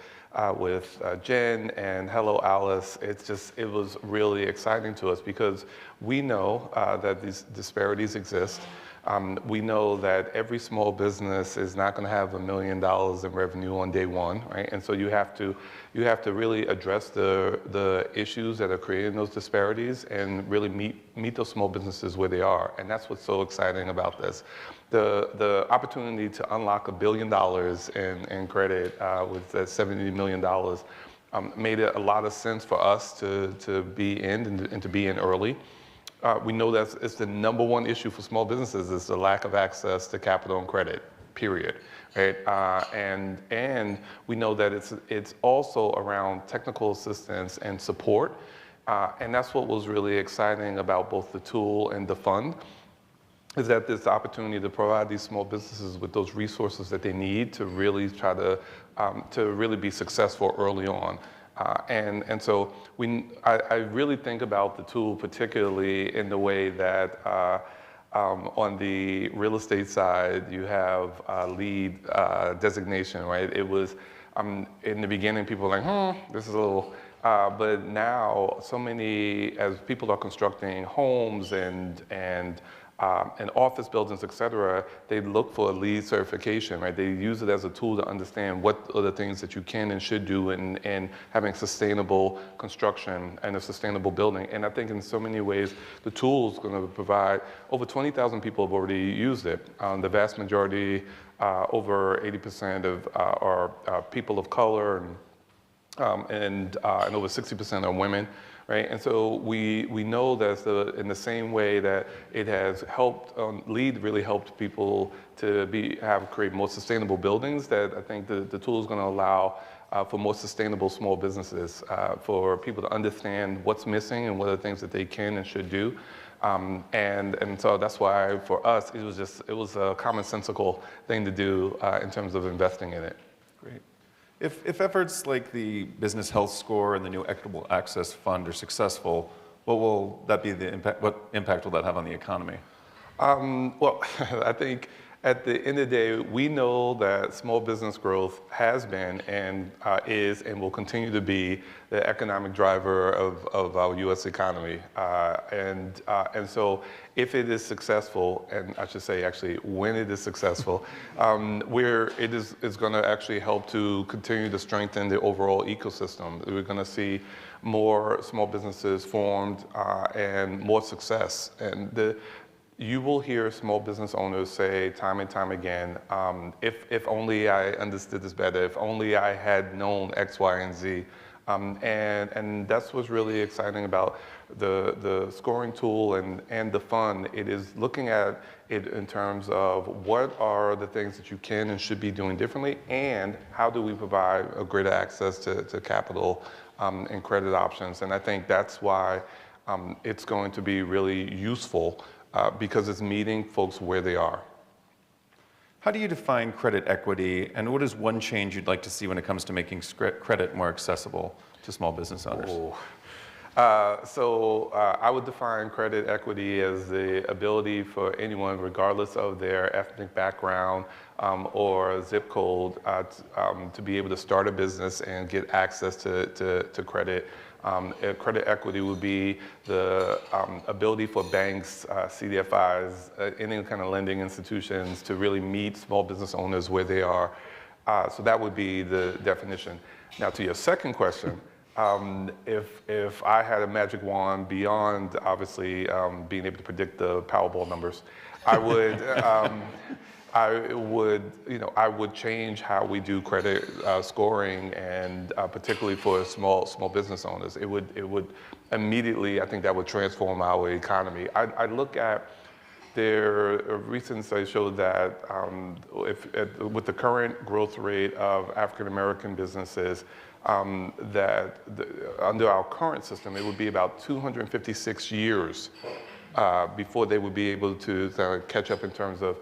Jen and Hello Alice, it was really exciting to us because we know that these disparities exist. We know that every small business is not going to have $1 million in revenue on day one, right? And so you have to really address the issues that are creating those disparities and really meet those small businesses where they are. And that's what's so exciting about this. The opportunity to unlock $1 billion in credit with that $70 million made it a lot of sense for us to be in and to be in early. We know that it's the #1 issue for small businesses is the lack of access to capital and credit, period, right? And we know that it's also around technical assistance and support, and that's what was really exciting about both the tool and the fund, is that there's the opportunity to provide these small businesses with those resources that they need to really try to really be successful early on. And so I really think about the tool particularly in the way that on the real estate side, you have lead designation, right? It was, in the beginning, people were like, this is a little, but now so many, as people are constructing homes and office buildings, et cetera, they look for a LEED certification, right? They use it as a tool to understand what are the things that you can and should do in having sustainable construction and a sustainable building. And I think in so many ways, the tool is going to provide, over 20,000 people have already used it. The vast majority, over 80% are people of color, and over 60% are women. Right? And so we know that in the same way that it has helped, LEED really helped people to create more sustainable buildings, that I think the tool is going to allow for more sustainable small businesses, for people to understand what's missing and what are the things that they can and should do. And so that's why for us, it was a commonsensical thing to do in terms of investing in it. Great. If efforts like the Business Health Score and the new Equitable Access Fund are successful, what will that be the impact? What impact will that have on the economy? Well, I think at the end of the day, we know that small business growth has been and is and will continue to be the economic driver of our U.S. economy. And so if it is successful, and I should say actually when it is successful, it's going to actually help to continue to strengthen the overall ecosystem. We're going to see more small businesses formed and more success. And you will hear small business owners say time and time again, if only I understood this better, if only I had known X, Y, and Z. And that's what's really exciting about the scoring tool and the fund. It is looking at it in terms of what are the things that you can and should be doing differently, and how do we provide a greater access to capital and credit options. And I think that's why it's going to be really useful because it's meeting folks where they are. How do you define credit equity, and what is one change you'd like to see when it comes to making credit more accessible to small business owners? I would define credit equity as the ability for anyone, regardless of their ethnic background or zip code, to be able to start a business and get access to credit. Credit equity would be the ability for banks, CDFIs, any kind of lending institutions to really meet small business owners where they are. So that would be the definition. Now, to your second question, if I had a magic wand beyond obviously being able to predict the Powerball numbers, I would change how we do credit scoring, and particularly for small business owners. It would immediately, I think that would transform our economy. I look at their recent study showed that with the current growth rate of African American businesses, under our current system, it would be about 256 years before they would be able to catch up in terms of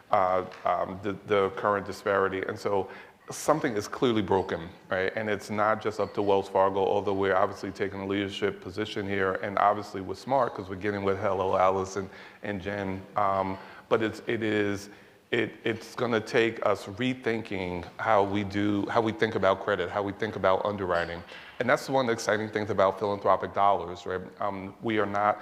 the current disparity. And so something is clearly broken, right? And it's not just up to Wells Fargo, although we're obviously taking a leadership position here, and obviously we're smart because we're getting with Hello Alice and Jen. But it's going to take us rethinking how we think about credit, how we think about underwriting. And that's one of the exciting things about philanthropic dollars, right? We are not,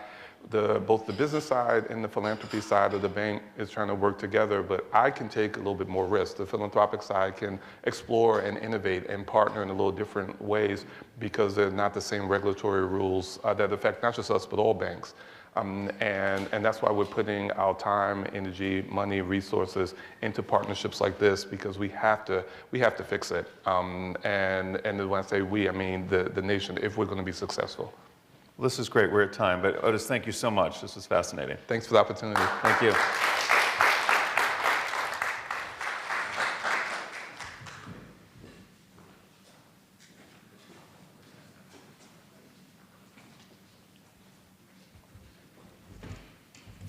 both the business side and the philanthropy side of the bank is trying to work together, but I can take a little bit more risk. The philanthropic side can explore and innovate and partner in a little different ways because they're not the same regulatory rules that affect not just us, but all banks. And that's why we're putting our time, energy, money, resources into partnerships like this, because we have to fix it. And when I say we, I mean the nation, if we're going to be successful. Well, this is great. We're at time, but Otis, thank you so much. This was fascinating. Thanks for the opportunity. Thank you.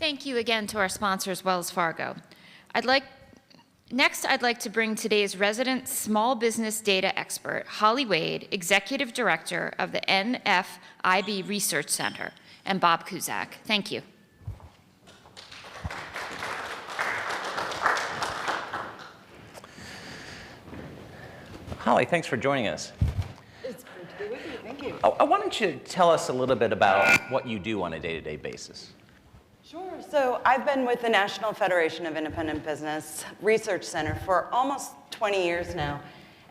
Thank you again to our sponsors, Wells Fargo. Next, I'd like to bring today's resident small business data expert, Holly Wade, Executive Director of the NFIB Research Center, and Bob Kuzak. Thank you. Holly, thanks for joining us. It's great to be with you. Thank you. I wanted you to tell us a little bit about what you do on a day-to-day basis. Sure. So I've been with the National Federation of Independent Business Research Center for almost 20 years now.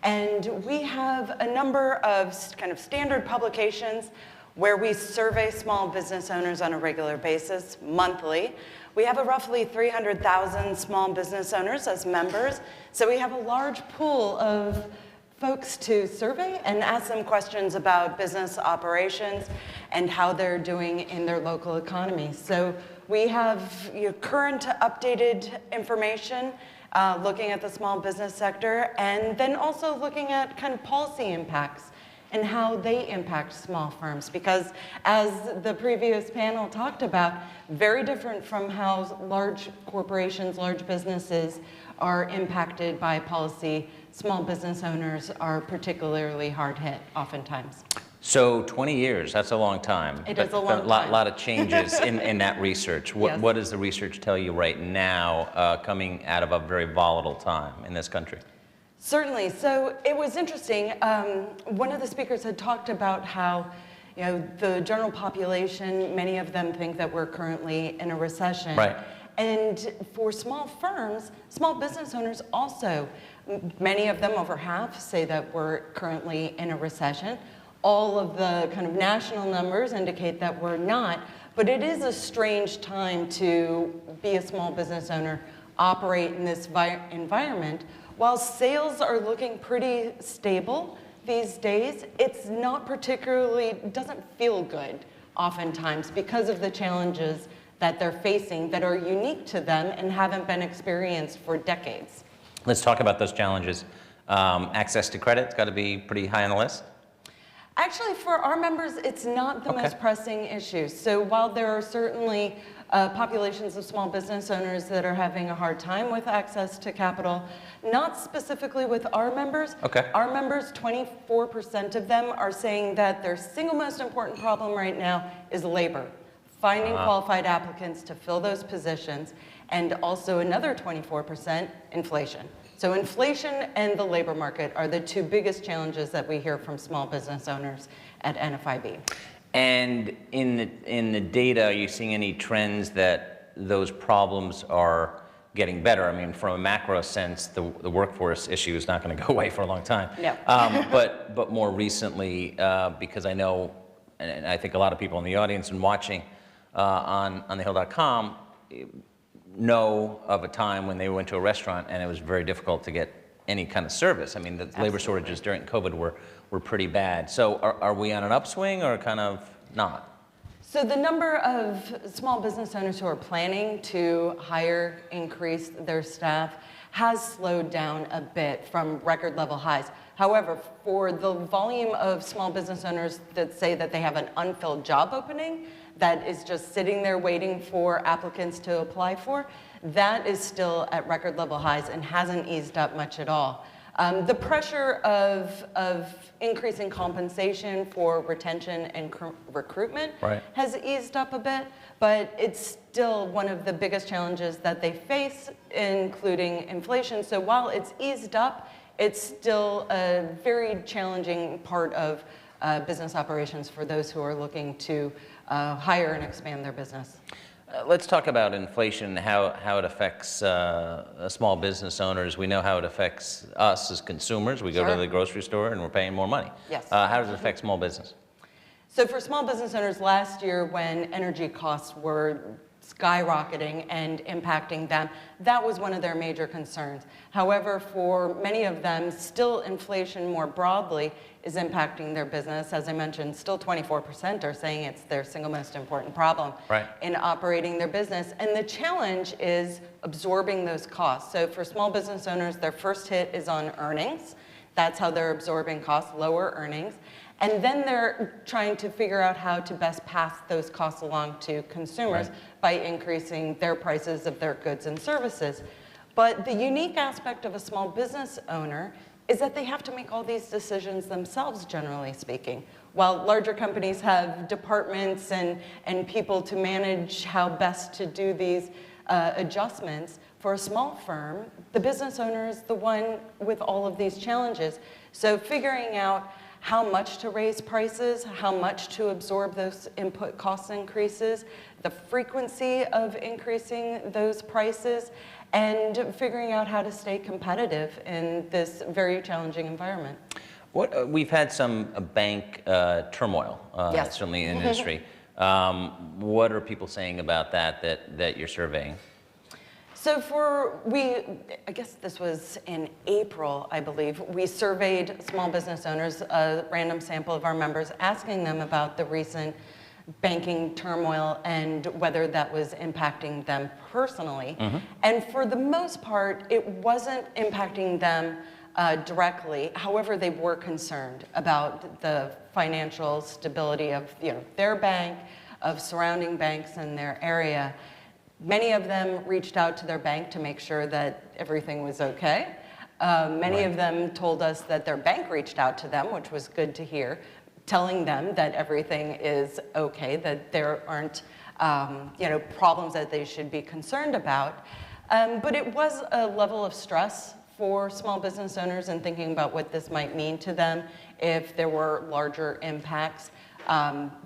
And we have a number of kind of standard publications where we survey small business owners on a regular basis, monthly. We have roughly 300,000 small business owners as members. So we have a large pool of folks to survey and ask them questions about business operations and how they're doing in their local economy. So we have current updated information looking at the small business sector, and then also looking at kind of policy impacts and how they impact small firms. Because as the previous panel talked about, very different from how large corporations, large businesses are impacted by policy, small business owners are particularly hard hit oftentimes. So 20 years, that's a long time. It is a long but time. lot of changes in that research. Yes. What does the research tell you right now, coming out of a very volatile time in this country? Certainly. So it was interesting. One of the speakers had talked about how the general population, many of them think that we're currently in a recession. Right. And for small firms, small business owners also, many of them, over half, say that we're currently in a recession. All of the kind of national numbers indicate that we're not, but it is a strange time to be a small business owner, operate in this environment. While sales are looking pretty stable these days, it's not particularly, doesn't feel good oftentimes because of the challenges that they're facing that are unique to them and haven't been experienced for decades. Let's talk about those challenges. Access to credit's got to be pretty high on the list. Actually, for our members, it's not the Okay. most pressing issue. So while there are certainly populations of small business owners that are having a hard time with access to capital, not specifically with our members. Okay. Our members, 24% of them are saying that their single most important problem right now is labor, finding qualified applicants to fill those positions, and also another 24%, inflation. So inflation and the labor market are the two biggest challenges that we hear from small business owners at NFIB. And in the data, are you seeing any trends that those problems are getting better? I mean, from a macro sense, the workforce issue is not going to go away for a long time. No. But more recently, because I know, and I think a lot of people in the audience and watching on thehill.com know of a time when they went to a restaurant and it was very difficult to get any kind of service. I mean, the labor shortages during COVID were pretty bad. So are we on an upswing or kind of not? So the number of small business owners who are planning to hire, increase their staff has slowed down a bit from record level highs. However, for the volume of small business owners that say that they have an unfilled job opening that is just sitting there waiting for applicants to apply for, that is still at record level highs and hasn't eased up much at all. The pressure of increasing compensation for retention and recruitment has eased up a bit, but it's still one of the biggest challenges that they face, including inflation. So while it's eased up, it's still a very challenging part of business operations for those who are looking to hire and expand their business. Let's talk about inflation, how it affects small business owners. We know how it affects us as consumers. We go to the grocery store and we're paying more money. Yes. How does it affect small business? So for small business owners last year, when energy costs were skyrocketing and impacting them, that was one of their major concerns. However, for many of them, still inflation more broadly is impacting their business. As I mentioned, still 24% are saying it's their single most important problem in operating their business. And the challenge is absorbing those costs. So for small business owners, their first hit is on earnings. That's how they're absorbing costs, lower earnings. And then they're trying to figure out how to best pass those costs along to consumers by increasing their prices of their goods and services. But the unique aspect of a small business owner is that they have to make all these decisions themselves, generally speaking. While larger companies have departments and people to manage how best to do these adjustments, for a small firm, the business owner is the one with all of these challenges. So figuring out how much to raise prices, how much to absorb those input cost increases, the frequency of increasing those prices, and figuring out how to stay competitive in this very challenging environment. We've had some bank turmoil, certainly in the industry. What are people saying about that you're surveying? So I guess this was in April, I believe, we surveyed small business owners, a random sample of our members, asking them about the recent banking turmoil and whether that was impacting them personally. And for the most part, it wasn't impacting them directly. However, they were concerned about the financial stability of their bank, of surrounding banks in their area. Many of them reached out to their bank to make sure that everything was okay. Many of them told us that their bank reached out to them, which was good to hear, telling them that everything is okay, that there aren't problems that they should be concerned about. But it was a level of stress for small business owners in thinking about what this might mean to them if there were larger impacts.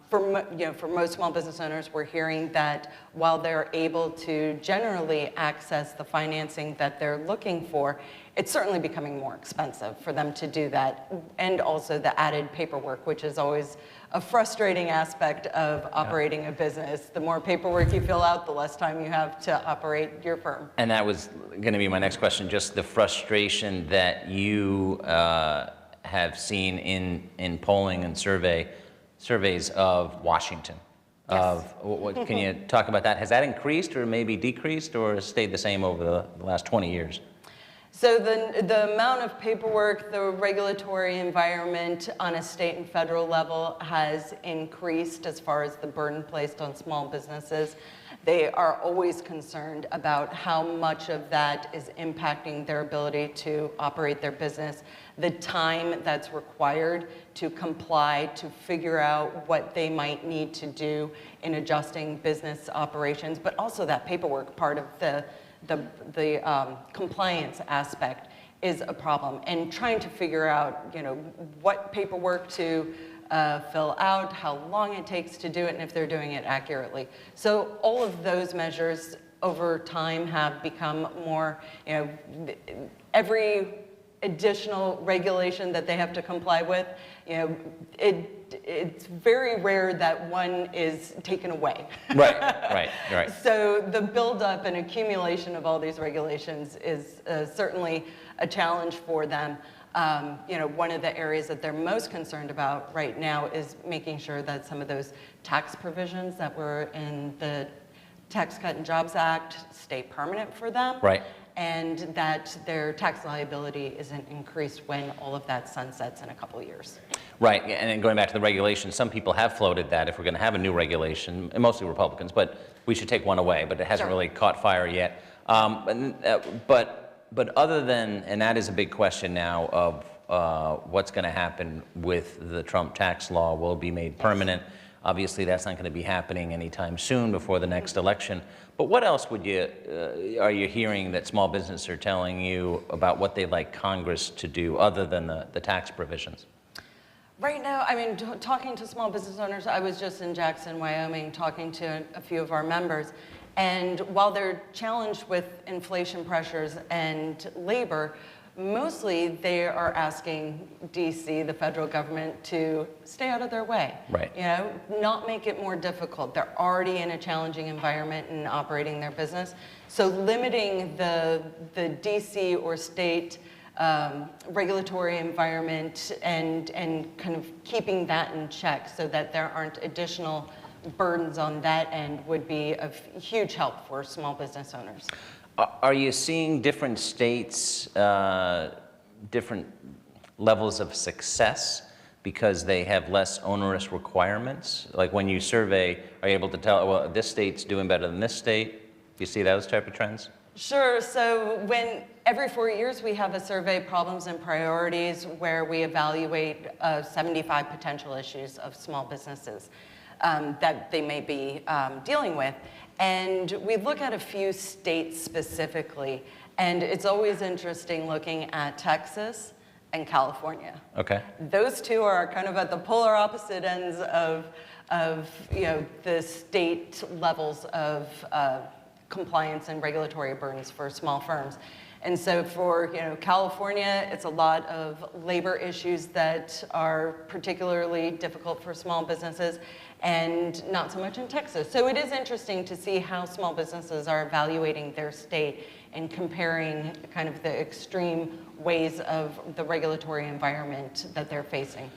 For most small business owners, we're hearing that while they're able to generally access the financing that they're looking for, it's certainly becoming more expensive for them to do that, and also the added paperwork, which is always a frustrating aspect of operating a business. The more paperwork you fill out, the less time you have to operate your firm. And that was going to be my next question, just the frustration that you have seen in polling and surveys of Washington. Can you talk about that? Has that increased or maybe decreased or stayed the same over the last 20 years? So the amount of paperwork, the regulatory environment on a state and federal level has increased as far as the burden placed on small businesses. They are always concerned about how much of that is impacting their ability to operate their business, the time that's required to comply, to figure out what they might need to do in adjusting business operations, but also that paperwork part of the compliance aspect is a problem, and trying to figure out, what paperwork to fill out, how long it takes to do it, and if they're doing it accurately. So all of those measures over time have become more, every additional regulation that they have to comply with, it's very rare that one is taken away. Right. So the buildup and accumulation of all these regulations is certainly a challenge for them. One of the areas that they're most concerned about right now is making sure that some of those tax provisions that were in the Tax Cut and Jobs Act stay permanent for them. Right. And that their tax liability isn't increased when all of that sunsets in a couple of years. Right, and then going back to the regulations, some people have floated that if we're going to have a new regulation, and mostly Republicans, but we should take one away, but it hasn't really caught fire yet. But other than, and that is a big question now of what's going to happen with the Trump tax law, will it be made permanent? Obviously, that's not going to be happening anytime soon before the next election. But what else are you hearing that small businesses are telling you about what they'd like Congress to do other than the tax provisions? Right now, talking to small business owners, I was just in Jackson, Wyoming, talking to a few of our members. And while they're challenged with inflation pressures and labor, mostly they are asking DC, the federal government, to stay out of their way. Right. Not make it more difficult. They're already in a challenging environment in operating their business. So limiting the DC or state regulatory environment and kind of keeping that in check so that there aren't additional burdens on that end would be of huge help for small business owners. Are you seeing different states, different levels of success because they have less onerous requirements? Like when you survey, are you able to tell, well, this state's doing better than this state? Do you see those type of trends? Sure. So when every 4 years we have a survey, Problems and Priorities, where we evaluate 75 potential issues of small businesses that they may be dealing with. And we look at a few states specifically, and it's always interesting looking at Texas and California. Okay. Those two are kind of at the polar opposite ends of the state levels of compliance and regulatory burdens for small firms. And so for California, it's a lot of labor issues that are particularly difficult for small businesses, and not so much in Texas. So it is interesting to see how small businesses are evaluating their state and comparing kind of the extreme ways of the regulatory environment that they're facing.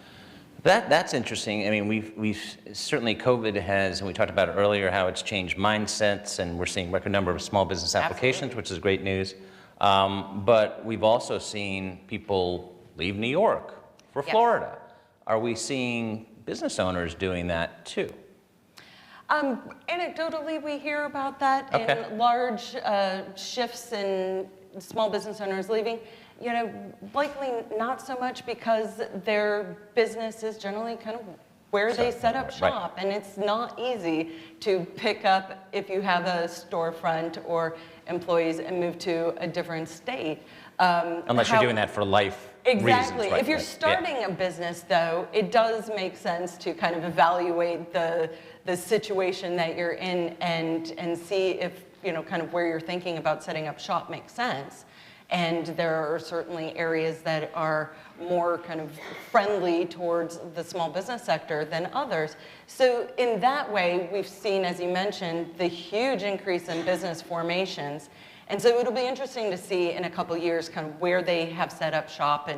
That's interesting. I mean, we've certainly COVID has, and we talked about it earlier, how it's changed mindsets, and we're seeing record number of small business applications, Absolutely. which is great news. But we've also seen people leave New York for Yes. Florida. Are we seeing business owners doing that too? Anecdotally, we hear about that in large shifts in small business owners leaving. Likely not so much because their business is generally kind of where they set up shop. And it's not easy to pick up if you have a storefront or employees and move to a different state. Unless you're doing that for life Exactly. reasons. Right? If you're Right. starting a business, though, it does make sense to kind of evaluate the situation that you're in and see if, kind of where you're thinking about setting up shop makes sense. And there are certainly areas that are more kind of friendly towards the small business sector than others. So in that way, we've seen, as you mentioned, the huge increase in business formations. And so it'll be interesting to see in a couple of years kind of where they have set up shop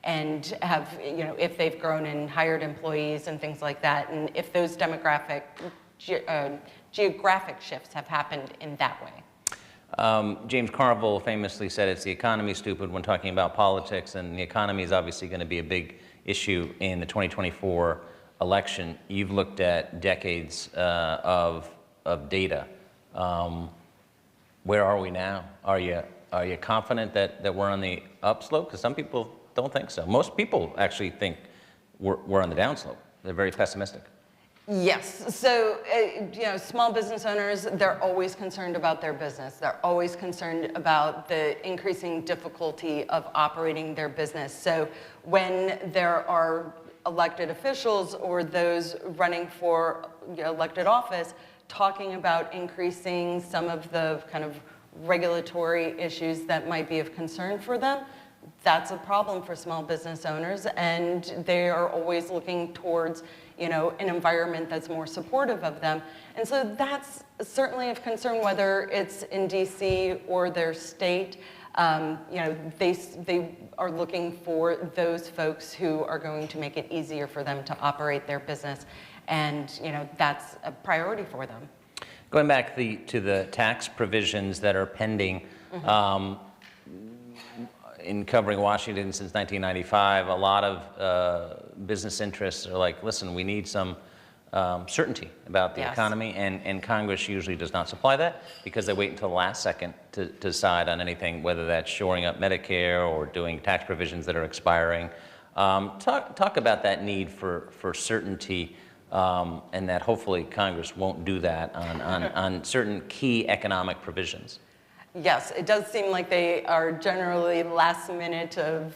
and have, if they've grown and hired employees and things like that, and if those geographic shifts have happened in that way. James Carville famously said it's the economy, stupid, when talking about politics, and the economy is obviously going to be a big issue in the 2024 election. You've looked at decades of data. Where are we now? Are you confident that we're on the upslope? Because some people don't think so. Most people actually think we're on the downslope. They're very pessimistic. Yes. So, small business owners, they're always concerned about their business. They're always concerned about the increasing difficulty of operating their business. So when there are elected officials or those running for elected office talking about increasing some of the kind of regulatory issues that might be of concern for them, that's a problem for small business owners, and they are always looking towards an environment that's more supportive of them. And so that's certainly of concern, whether it's in DC or their state. They are looking for those folks who are going to make it easier for them to operate their business. And that's a priority for them. Going back to the tax provisions that are pending, in covering Washington since 1995, a lot of business interests are like, listen, we need some certainty about the economy, and Congress usually does not supply that because they wait until the last second to decide on anything, whether that's shoring up Medicare or doing tax provisions that are expiring. Talk about that need for certainty, and that hopefully Congress won't do that on certain key economic provisions. Yes, it does seem like they are generally last minute of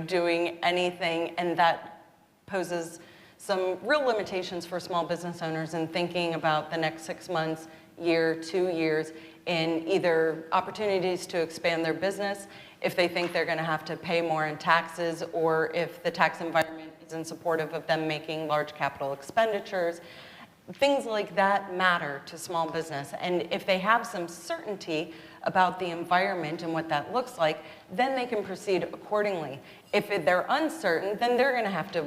doing anything, and that poses some real limitations for small business owners in thinking about the next 6 months, year, 2 years, in either opportunities to expand their business, if they think they're going to have to pay more in taxes, or if the tax environment isn't supportive of them making large capital expenditures. Things like that matter to small business, and if they have some certainty about the environment and what that looks like, then they can proceed accordingly. If they're uncertain, then they're going to have to,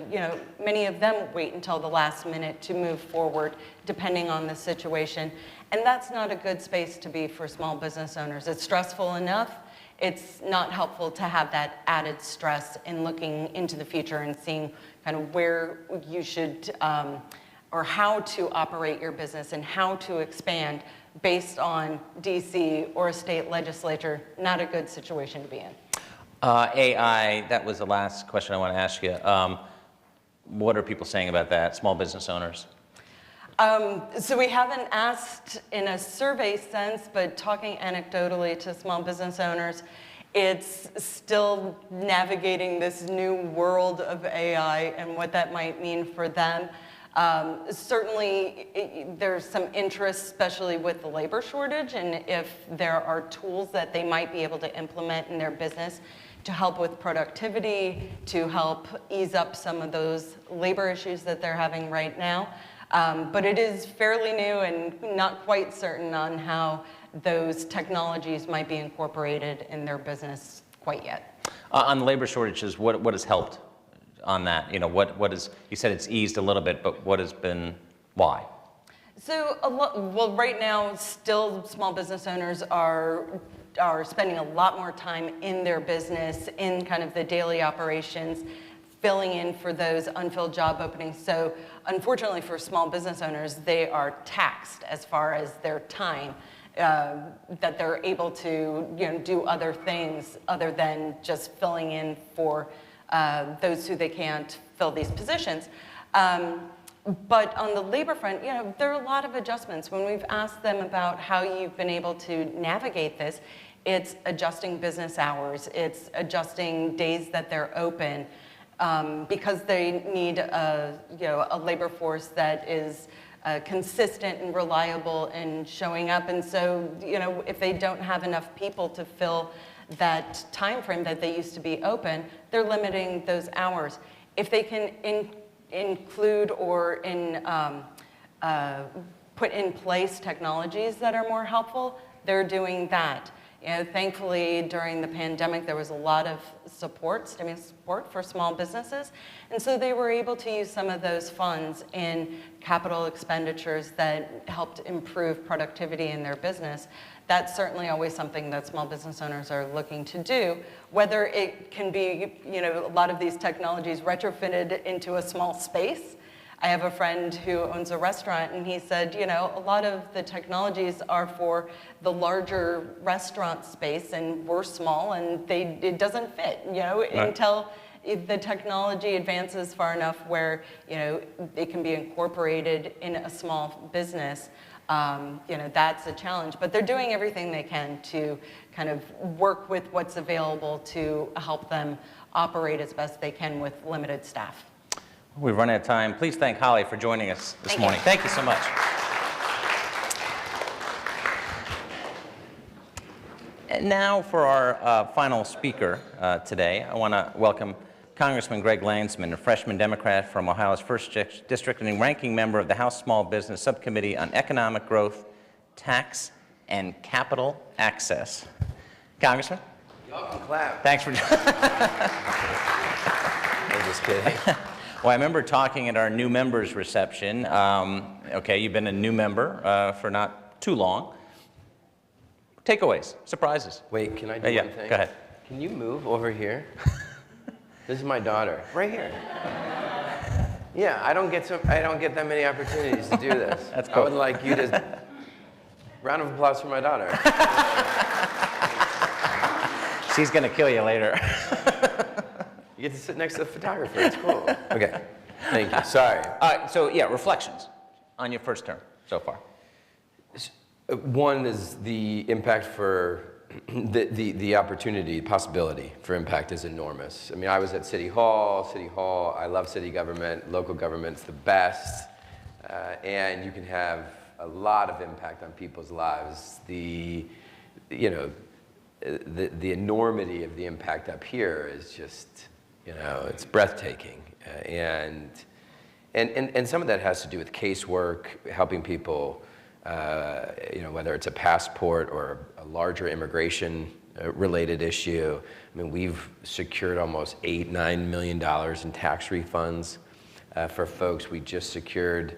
many of them wait until the last minute to move forward, depending on the situation. And that's not a good space to be for small business owners. It's stressful enough. It's not helpful to have that added stress in looking into the future and seeing kind of where you should, or how to operate your business and how to expand based on DC or a state legislature. Not a good situation to be in. AI, that was the last question I want to ask you. What are people saying about that, small business owners? So we haven't asked in a survey sense, but talking anecdotally to small business owners, it's still navigating this new world of AI and what that might mean for them. Certainly, there's some interest, especially with the labor shortage, and if there are tools that they might be able to implement in their business to help with productivity, to help ease up some of those labor issues that they're having right now. But it is fairly new and not quite certain on how those technologies might be incorporated in their business quite yet. On labor shortages, what has helped on that? What is, you said it's eased a little bit, but what has been, why? So, well, right now, still small business owners are spending a lot more time in their business, in kind of the daily operations, filling in for those unfilled job openings. So unfortunately for small business owners, they are taxed as far as their time, that they're able to do other things other than just filling in for those who they can't fill these positions. But on the labor front, there are a lot of adjustments. When we've asked them about how you've been able to navigate this, it's adjusting business hours, it's adjusting days that they're open, because they need a labor force that is consistent and reliable and showing up. And so, if they don't have enough people to fill that time frame that they used to be open, they're limiting those hours. If they can include or put in place technologies that are more helpful, they're doing that. You know, thankfully, during the pandemic, there was a lot of support, stimulus support for small businesses. And so they were able to use some of those funds in capital expenditures that helped improve productivity in their business. That's certainly always something that small business owners are looking to do, whether it can be, you know, a lot of these technologies retrofitted into a small space. I have a friend who owns a restaurant, and he said, you know, a lot of the technologies are for the larger restaurant space, and we're small, and it doesn't fit, you know, until the technology advances far enough where, you know, it can be incorporated in a small business. You know, that's a challenge, but they're doing everything they can to kind of work with what's available to help them operate as best they can with limited staff. We've run out of time. Please thank Holly for joining us this morning. Thank you so much. And now for our final speaker today, I want to welcome Congressman Greg Landsman, a freshman Democrat from Ohio's 1st District and ranking member of the House Small Business Subcommittee on Economic Growth, Tax, and Capital Access. Congressman? Y'all can clap. Thanks for I'm just kidding. Well, I remember talking at our new members reception. Okay, you've been a new member for not too long. Takeaways, surprises. Wait, can I do yeah, one thing? go ahead. Can you move over here? This is my daughter, right here. Yeah, I don't get that many opportunities to do this. That's cool. I would like you to round of applause for my daughter. She's gonna kill you later. You get to sit next to the photographer. It's cool. Okay, thank you. Sorry. So yeah, reflections on your first term so far. One is the impact for the opportunity, possibility for impact is enormous. I mean, I was at City Hall. I love city government. Local government's the best, and you can have a lot of impact on people's lives. The enormity of the impact up here is just, you know, it's breathtaking, and some of that has to do with casework, helping people. You know, whether it's a passport or a larger immigration related issue. I mean, we've secured almost $8-9 million in tax refunds for folks. We just secured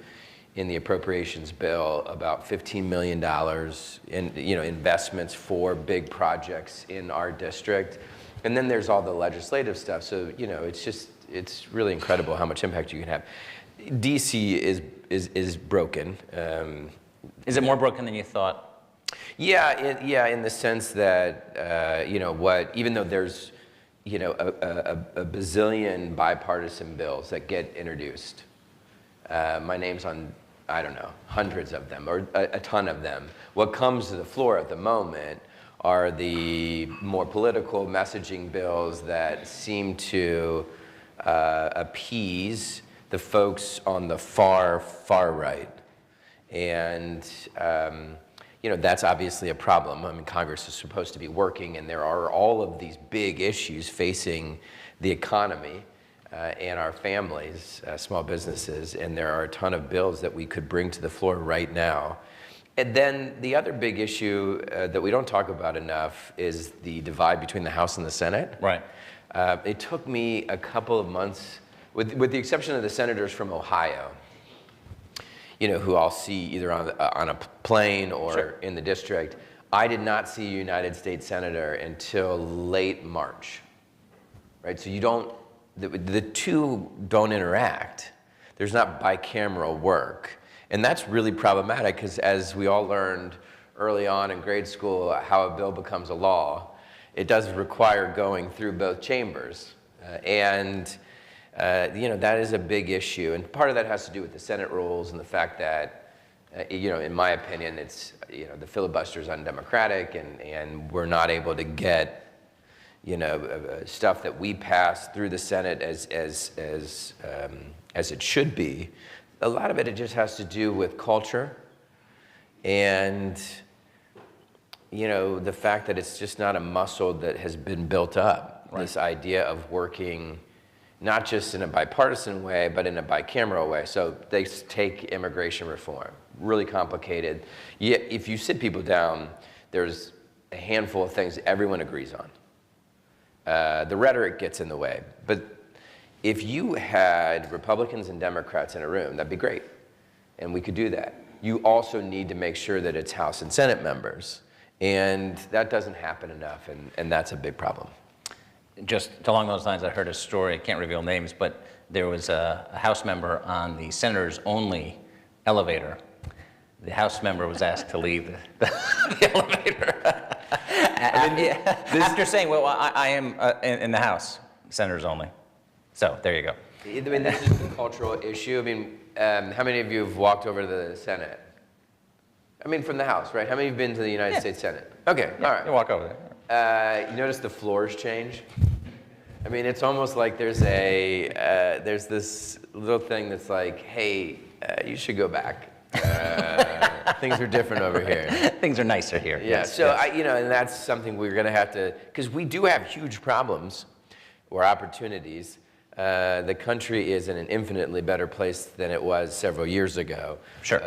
in the appropriations bill about $15 million in, you know, investments for big projects in our district. And then there's all the legislative stuff. So, you know, it's really incredible how much impact you can have. DC is broken. Is it more broken than you thought? Yeah, in the sense that, you know, even though there's, you know, a bazillion bipartisan bills that get introduced, my name's on, I don't know, hundreds of them, or a ton of them. What comes to the floor at the moment are the more political messaging bills that seem to appease the folks on the far right. And, you know, that's obviously a problem. I mean, Congress is supposed to be working, and there are all of these big issues facing the economy and our families, small businesses, and there are a ton of bills that we could bring to the floor right now. And then the other big issue that we don't talk about enough is the divide between the House and the Senate. Right. It took me a couple of months, with the exception of the senators from Ohio, you know, who I'll see either on a plane or Sure. in the district. I did not see a United States senator until late March, right? So you don't, the two don't interact. There's not bicameral work. And that's really problematic because as we all learned early on in grade school, how a bill becomes a law, it does require going through both chambers. You know, that is a big issue, and part of that has to do with the Senate rules and the fact that, you know, in my opinion, it's, you know, the filibuster is undemocratic, and we're not able to get, you know, stuff that we pass through the Senate as it should be. A lot of it just has to do with culture, and, you know, the fact that it's just not a muscle that has been built up. Right. This idea of working not just in a bipartisan way, but in a bicameral way. So they take immigration reform, really complicated. Yet if you sit people down, there's a handful of things everyone agrees on. The rhetoric gets in the way. But if you had Republicans and Democrats in a room, that'd be great. And we could do that. You also need to make sure that it's House and Senate members. And that doesn't happen enough, and that's a big problem. Just along those lines, I heard a story, I can't reveal names, but there was a House member on the Senators Only elevator. The House member was asked to leave the elevator. After saying, well, I am in the House, Senators Only. So there you go. I mean, this is a cultural issue. I mean, how many of you have walked over to the Senate? I mean, from the House, right? How many have been to the United States Senate? Okay, all right. You walk over there. You notice the floors change? I mean, it's almost like there's this little thing that's like, hey, you should go back. Things are different over here. Things are nicer here. Yeah, Yes, so yes. and that's something we're going to have to, because we do have huge problems or opportunities. The country is in an infinitely better place than it was several years ago. Sure.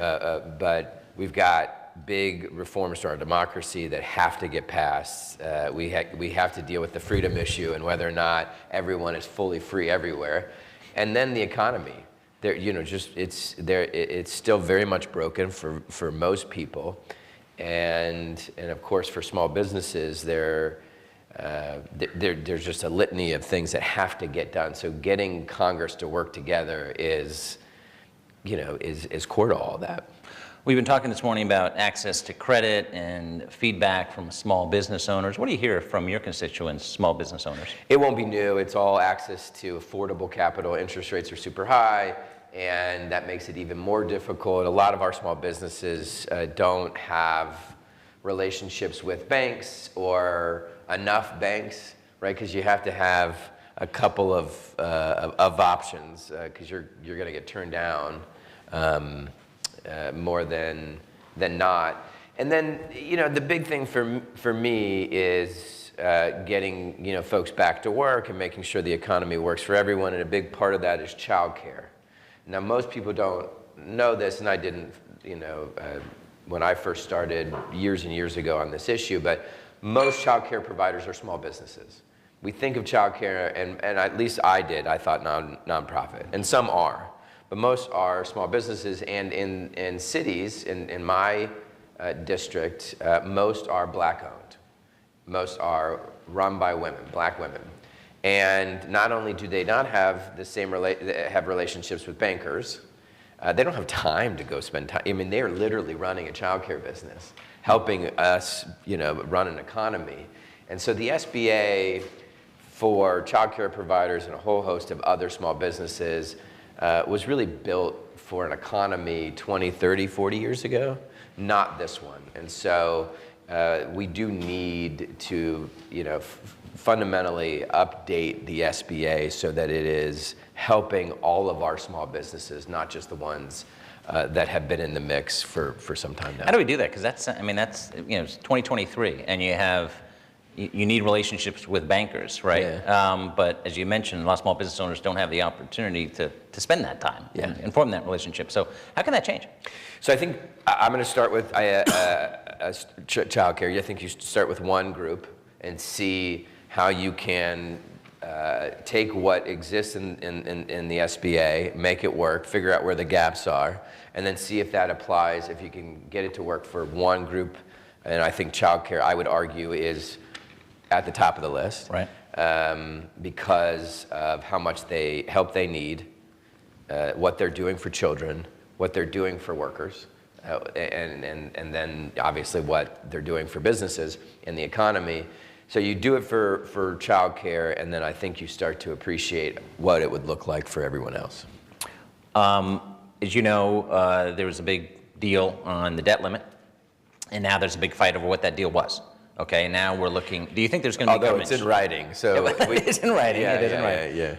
But we've got big reforms to our democracy that have to get passed. We have to deal with the freedom issue and whether or not everyone is fully free everywhere. And then the economy. There, it's still very much broken for most people. And of course, for small businesses, there's just a litany of things that have to get done. So getting Congress to work together is core to all that. We've been talking this morning about access to credit and feedback from small business owners. What do you hear from your constituents, small business owners? It won't be new. It's all access to affordable capital. Interest rates are super high, and that makes it even more difficult. A lot of our small businesses don't have relationships with banks or enough banks, right? Because you have to have a couple of options because you're going to get turned down. More than not. And then, the big thing for me is getting, folks back to work and making sure the economy works for everyone, and a big part of that is childcare. Now, most people don't know this, and I didn't, when I first started years and years ago on this issue, but most childcare providers are small businesses. We think of childcare, and at least I did, I thought nonprofit, and some are. But most are small businesses, and in cities, in my district, most are black-owned. Most are run by women, black women. And not only do they not have the same have relationships with bankers, they don't have time to go spend time. I mean, they are literally running a childcare business, helping us, run an economy. And so the SBA, for childcare providers and a whole host of other small businesses, was really built for an economy 20, 30, 40 years ago, not this one. And so we do need to, fundamentally update the SBA so that it is helping all of our small businesses, not just the ones that have been in the mix for some time now. How do we do that? Because that's it's 2023, and you need relationships with bankers, right? Yeah. But as you mentioned, a lot of small business owners don't have the opportunity to spend that time and form that relationship. So how can that change? So I think I'm going to start with childcare. I think you start with one group and see how you can take what exists in the SBA, make it work, figure out where the gaps are, and then see if that applies, if you can get it to work for one group. And I think childcare, I would argue, is at the top of the list, right? Because of how much help they need, what they're doing for children, what they're doing for workers, and then obviously what they're doing for businesses in the economy. So you do it for childcare, and then I think you start to appreciate what it would look like for everyone else. As you know, there was a big deal on the debt limit, and now there's a big fight over what that deal was. Okay, now we're looking. Do you think the's going to be Although government? it's in writing, so it's in writing. Yeah, it is in writing. Yeah.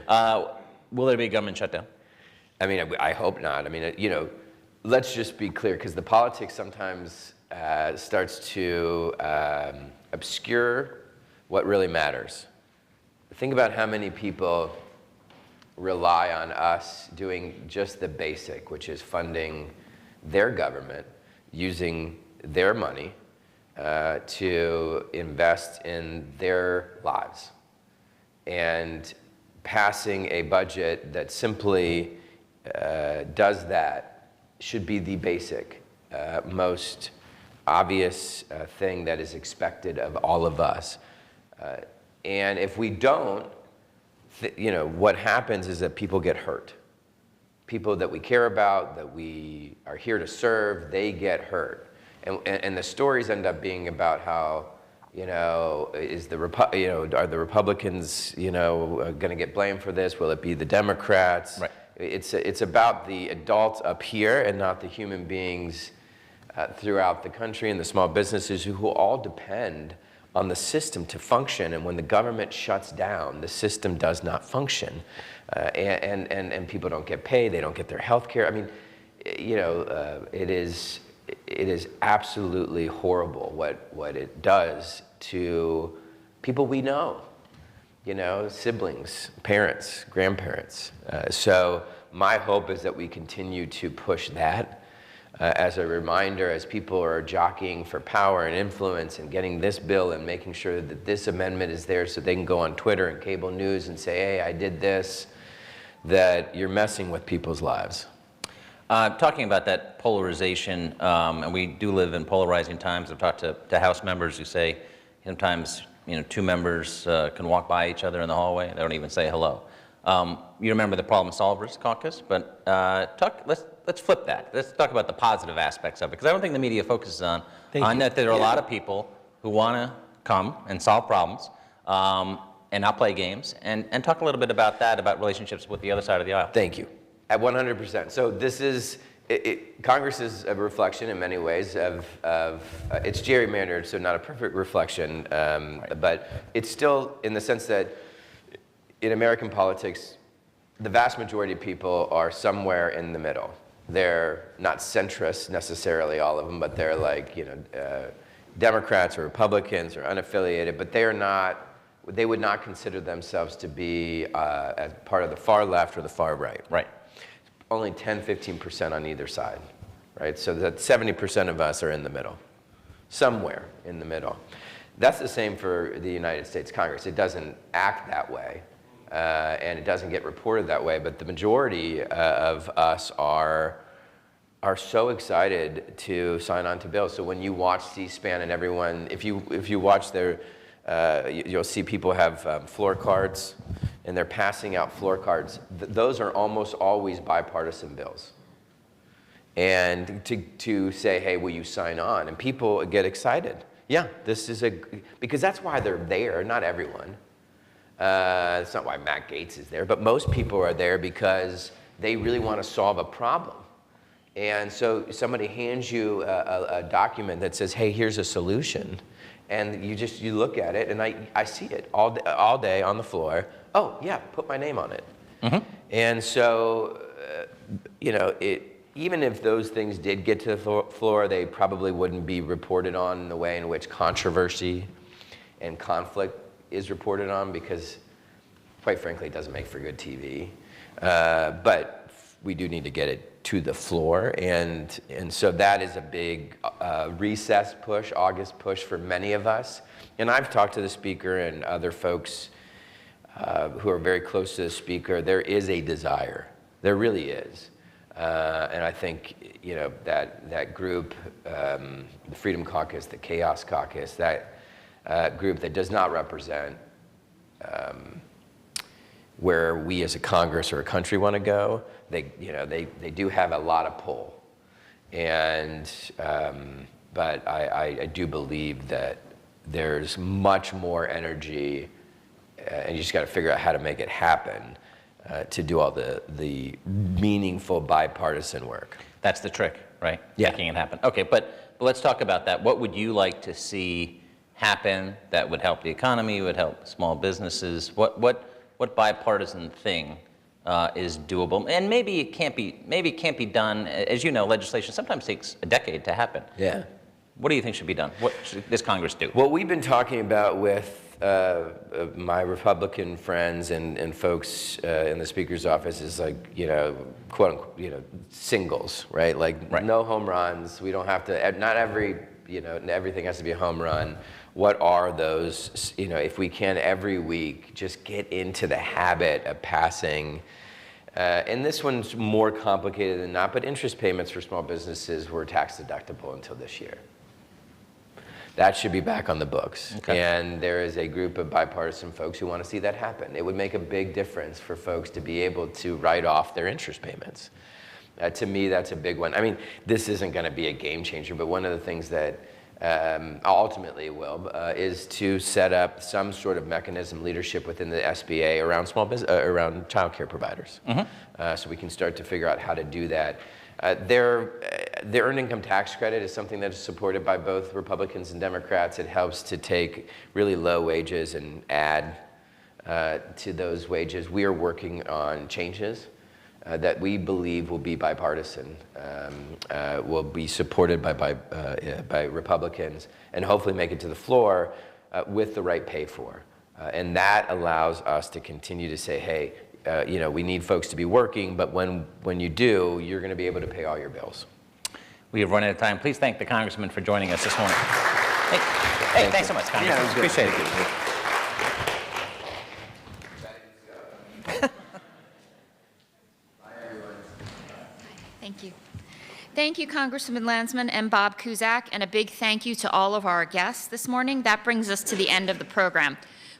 Will there be a government shutdown? I mean, I hope not. I mean, let's just be clear, because the politics sometimes starts to obscure what really matters. Think about how many people rely on us doing just the basic, which is funding their government, using their money to invest in their lives. And passing a budget that simply does that should be the basic, most obvious thing that is expected of all of us. And if we don't, what happens is that people get hurt. People that we care about, that we are here to serve, they get hurt. And the stories end up being about how, are the Republicans, going to get blamed for this? Will it be the Democrats? Right. It's about the adults up here and not the human beings throughout the country and the small businesses who all depend on the system to function. And when the government shuts down, the system does not function. And people don't get paid, they don't get their health care. I mean, it is absolutely horrible what it does to people we know, siblings, parents, grandparents. So my hope is that we continue to push that as a reminder, as people are jockeying for power and influence and getting this bill and making sure that this amendment is there so they can go on Twitter and cable news and say, hey, I did this, that you're messing with people's lives. Talking about that polarization, and we do live in polarizing times. I've talked to House members who say sometimes, two members can walk by each other in the hallway. They don't even say hello. You remember the Problem Solvers Caucus, but let's flip that. Let's talk about the positive aspects of it, because I don't think the media focuses on that there are a lot of people who want to come and solve problems and not play games, and talk a little bit about that, about relationships with the other side of the aisle. Thank you. At 100%. So this is, Congress is a reflection in many ways of it's gerrymandered, so not a perfect reflection, right. But it's still in the sense that in American politics, the vast majority of people are somewhere in the middle. They're not centrist necessarily, all of them, but they're like, Democrats or Republicans or unaffiliated, but they would not consider themselves to be as part of the far left or the far right. Right. Only 10, 15% on either side, right? So that 70% of us are in the middle, somewhere in the middle. That's the same for the United States Congress. It doesn't act that way, and it doesn't get reported that way, but the majority of us are so excited to sign on to bills. So when you watch C-SPAN and everyone, if you watch their, you'll see people have floor cards, and they're passing out floor cards. Those are almost always bipartisan bills. And to say, hey, will you sign on? And people get excited. Yeah, this is because that's why they're there, not everyone. It's not why Matt Gaetz is there, but most people are there because they really want to solve a problem. And so somebody hands you a document that says, hey, here's a solution. And you look at it, and I see it all day on the floor. Oh, yeah, put my name on it. Mm-hmm. And so, even if those things did get to the floor, they probably wouldn't be reported on in the way in which controversy and conflict is reported on, because, quite frankly, it doesn't make for good TV. But we do need to get it to the floor, and so that is a big recess push, August push for many of us. And I've talked to the Speaker and other folks who are very close to the Speaker. There is a desire. There really is. And I think, that group, the Freedom Caucus, the Chaos Caucus, that group that does not represent where we as a Congress or a country want to go, they do have a lot of pull. And, but I do believe that there's much more energy, and you just got to figure out how to make it happen to do all the meaningful bipartisan work. That's the trick, right? Yeah. Making it happen. Okay, but let's talk about that. What would you like to see happen that would help the economy, would help small businesses? What bipartisan thing is doable? And maybe it can't be done. As you know, legislation sometimes takes a decade to happen. Yeah. What do you think should be done? What should this Congress do? What we've been talking about with my Republican friends and folks in the Speaker's office is quote unquote, singles, right? No home runs. We don't have to. Not every everything has to be a home run. What are those, if we can every week just get into the habit of passing, and this one's more complicated than not, but interest payments for small businesses were tax deductible until this year. That should be back on the books. Okay. And there is a group of bipartisan folks who want to see that happen. It would make a big difference for folks to be able to write off their interest payments. To me, that's a big one. I mean, this isn't going to be a game changer, but one of the things that ultimately will is to set up some sort of mechanism, leadership within the SBA around small business, around child care providers. So we can start to figure out how to do that. The earned income tax credit is something that is supported by both Republicans and Democrats. It helps to take really low wages and add to those wages. We are working on changes that we believe will be bipartisan, will be supported by Republicans, and hopefully make it to the floor with the right pay for. And that allows us to continue to say, hey, we need folks to be working, but when you do, you're going to be able to pay all your bills. We have run out of time. Please thank the Congressman for joining us this morning. Hey, thanks so much, Congressman. Yeah, Appreciate it. Thank you. Thank you, Congressman Landsman and Bob Cusack, and a big thank you to all of our guests this morning. That brings us to the end of the program.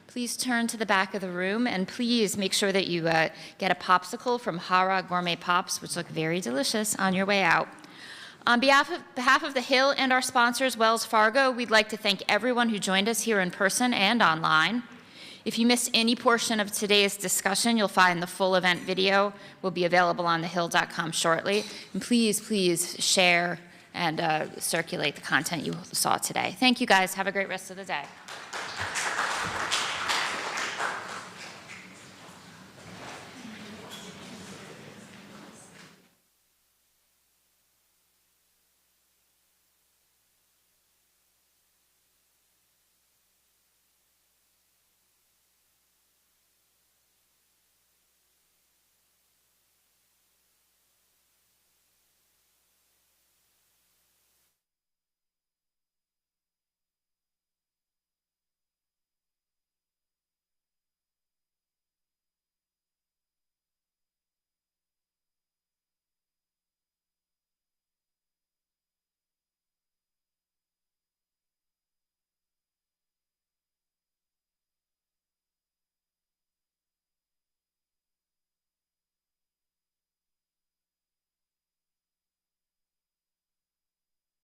Please turn to the back of the room, and please make sure that you get a popsicle from Hara Gourmet Pops, which look very delicious, on your way out. On behalf of the Hill and our sponsors, Wells Fargo, we'd like to thank everyone who joined us here in person and online. If you missed any portion of today's discussion, you'll find the full event video will be available on thehill.com shortly. And please share and circulate the content you saw today. Thank you, guys. Have a great rest of the day.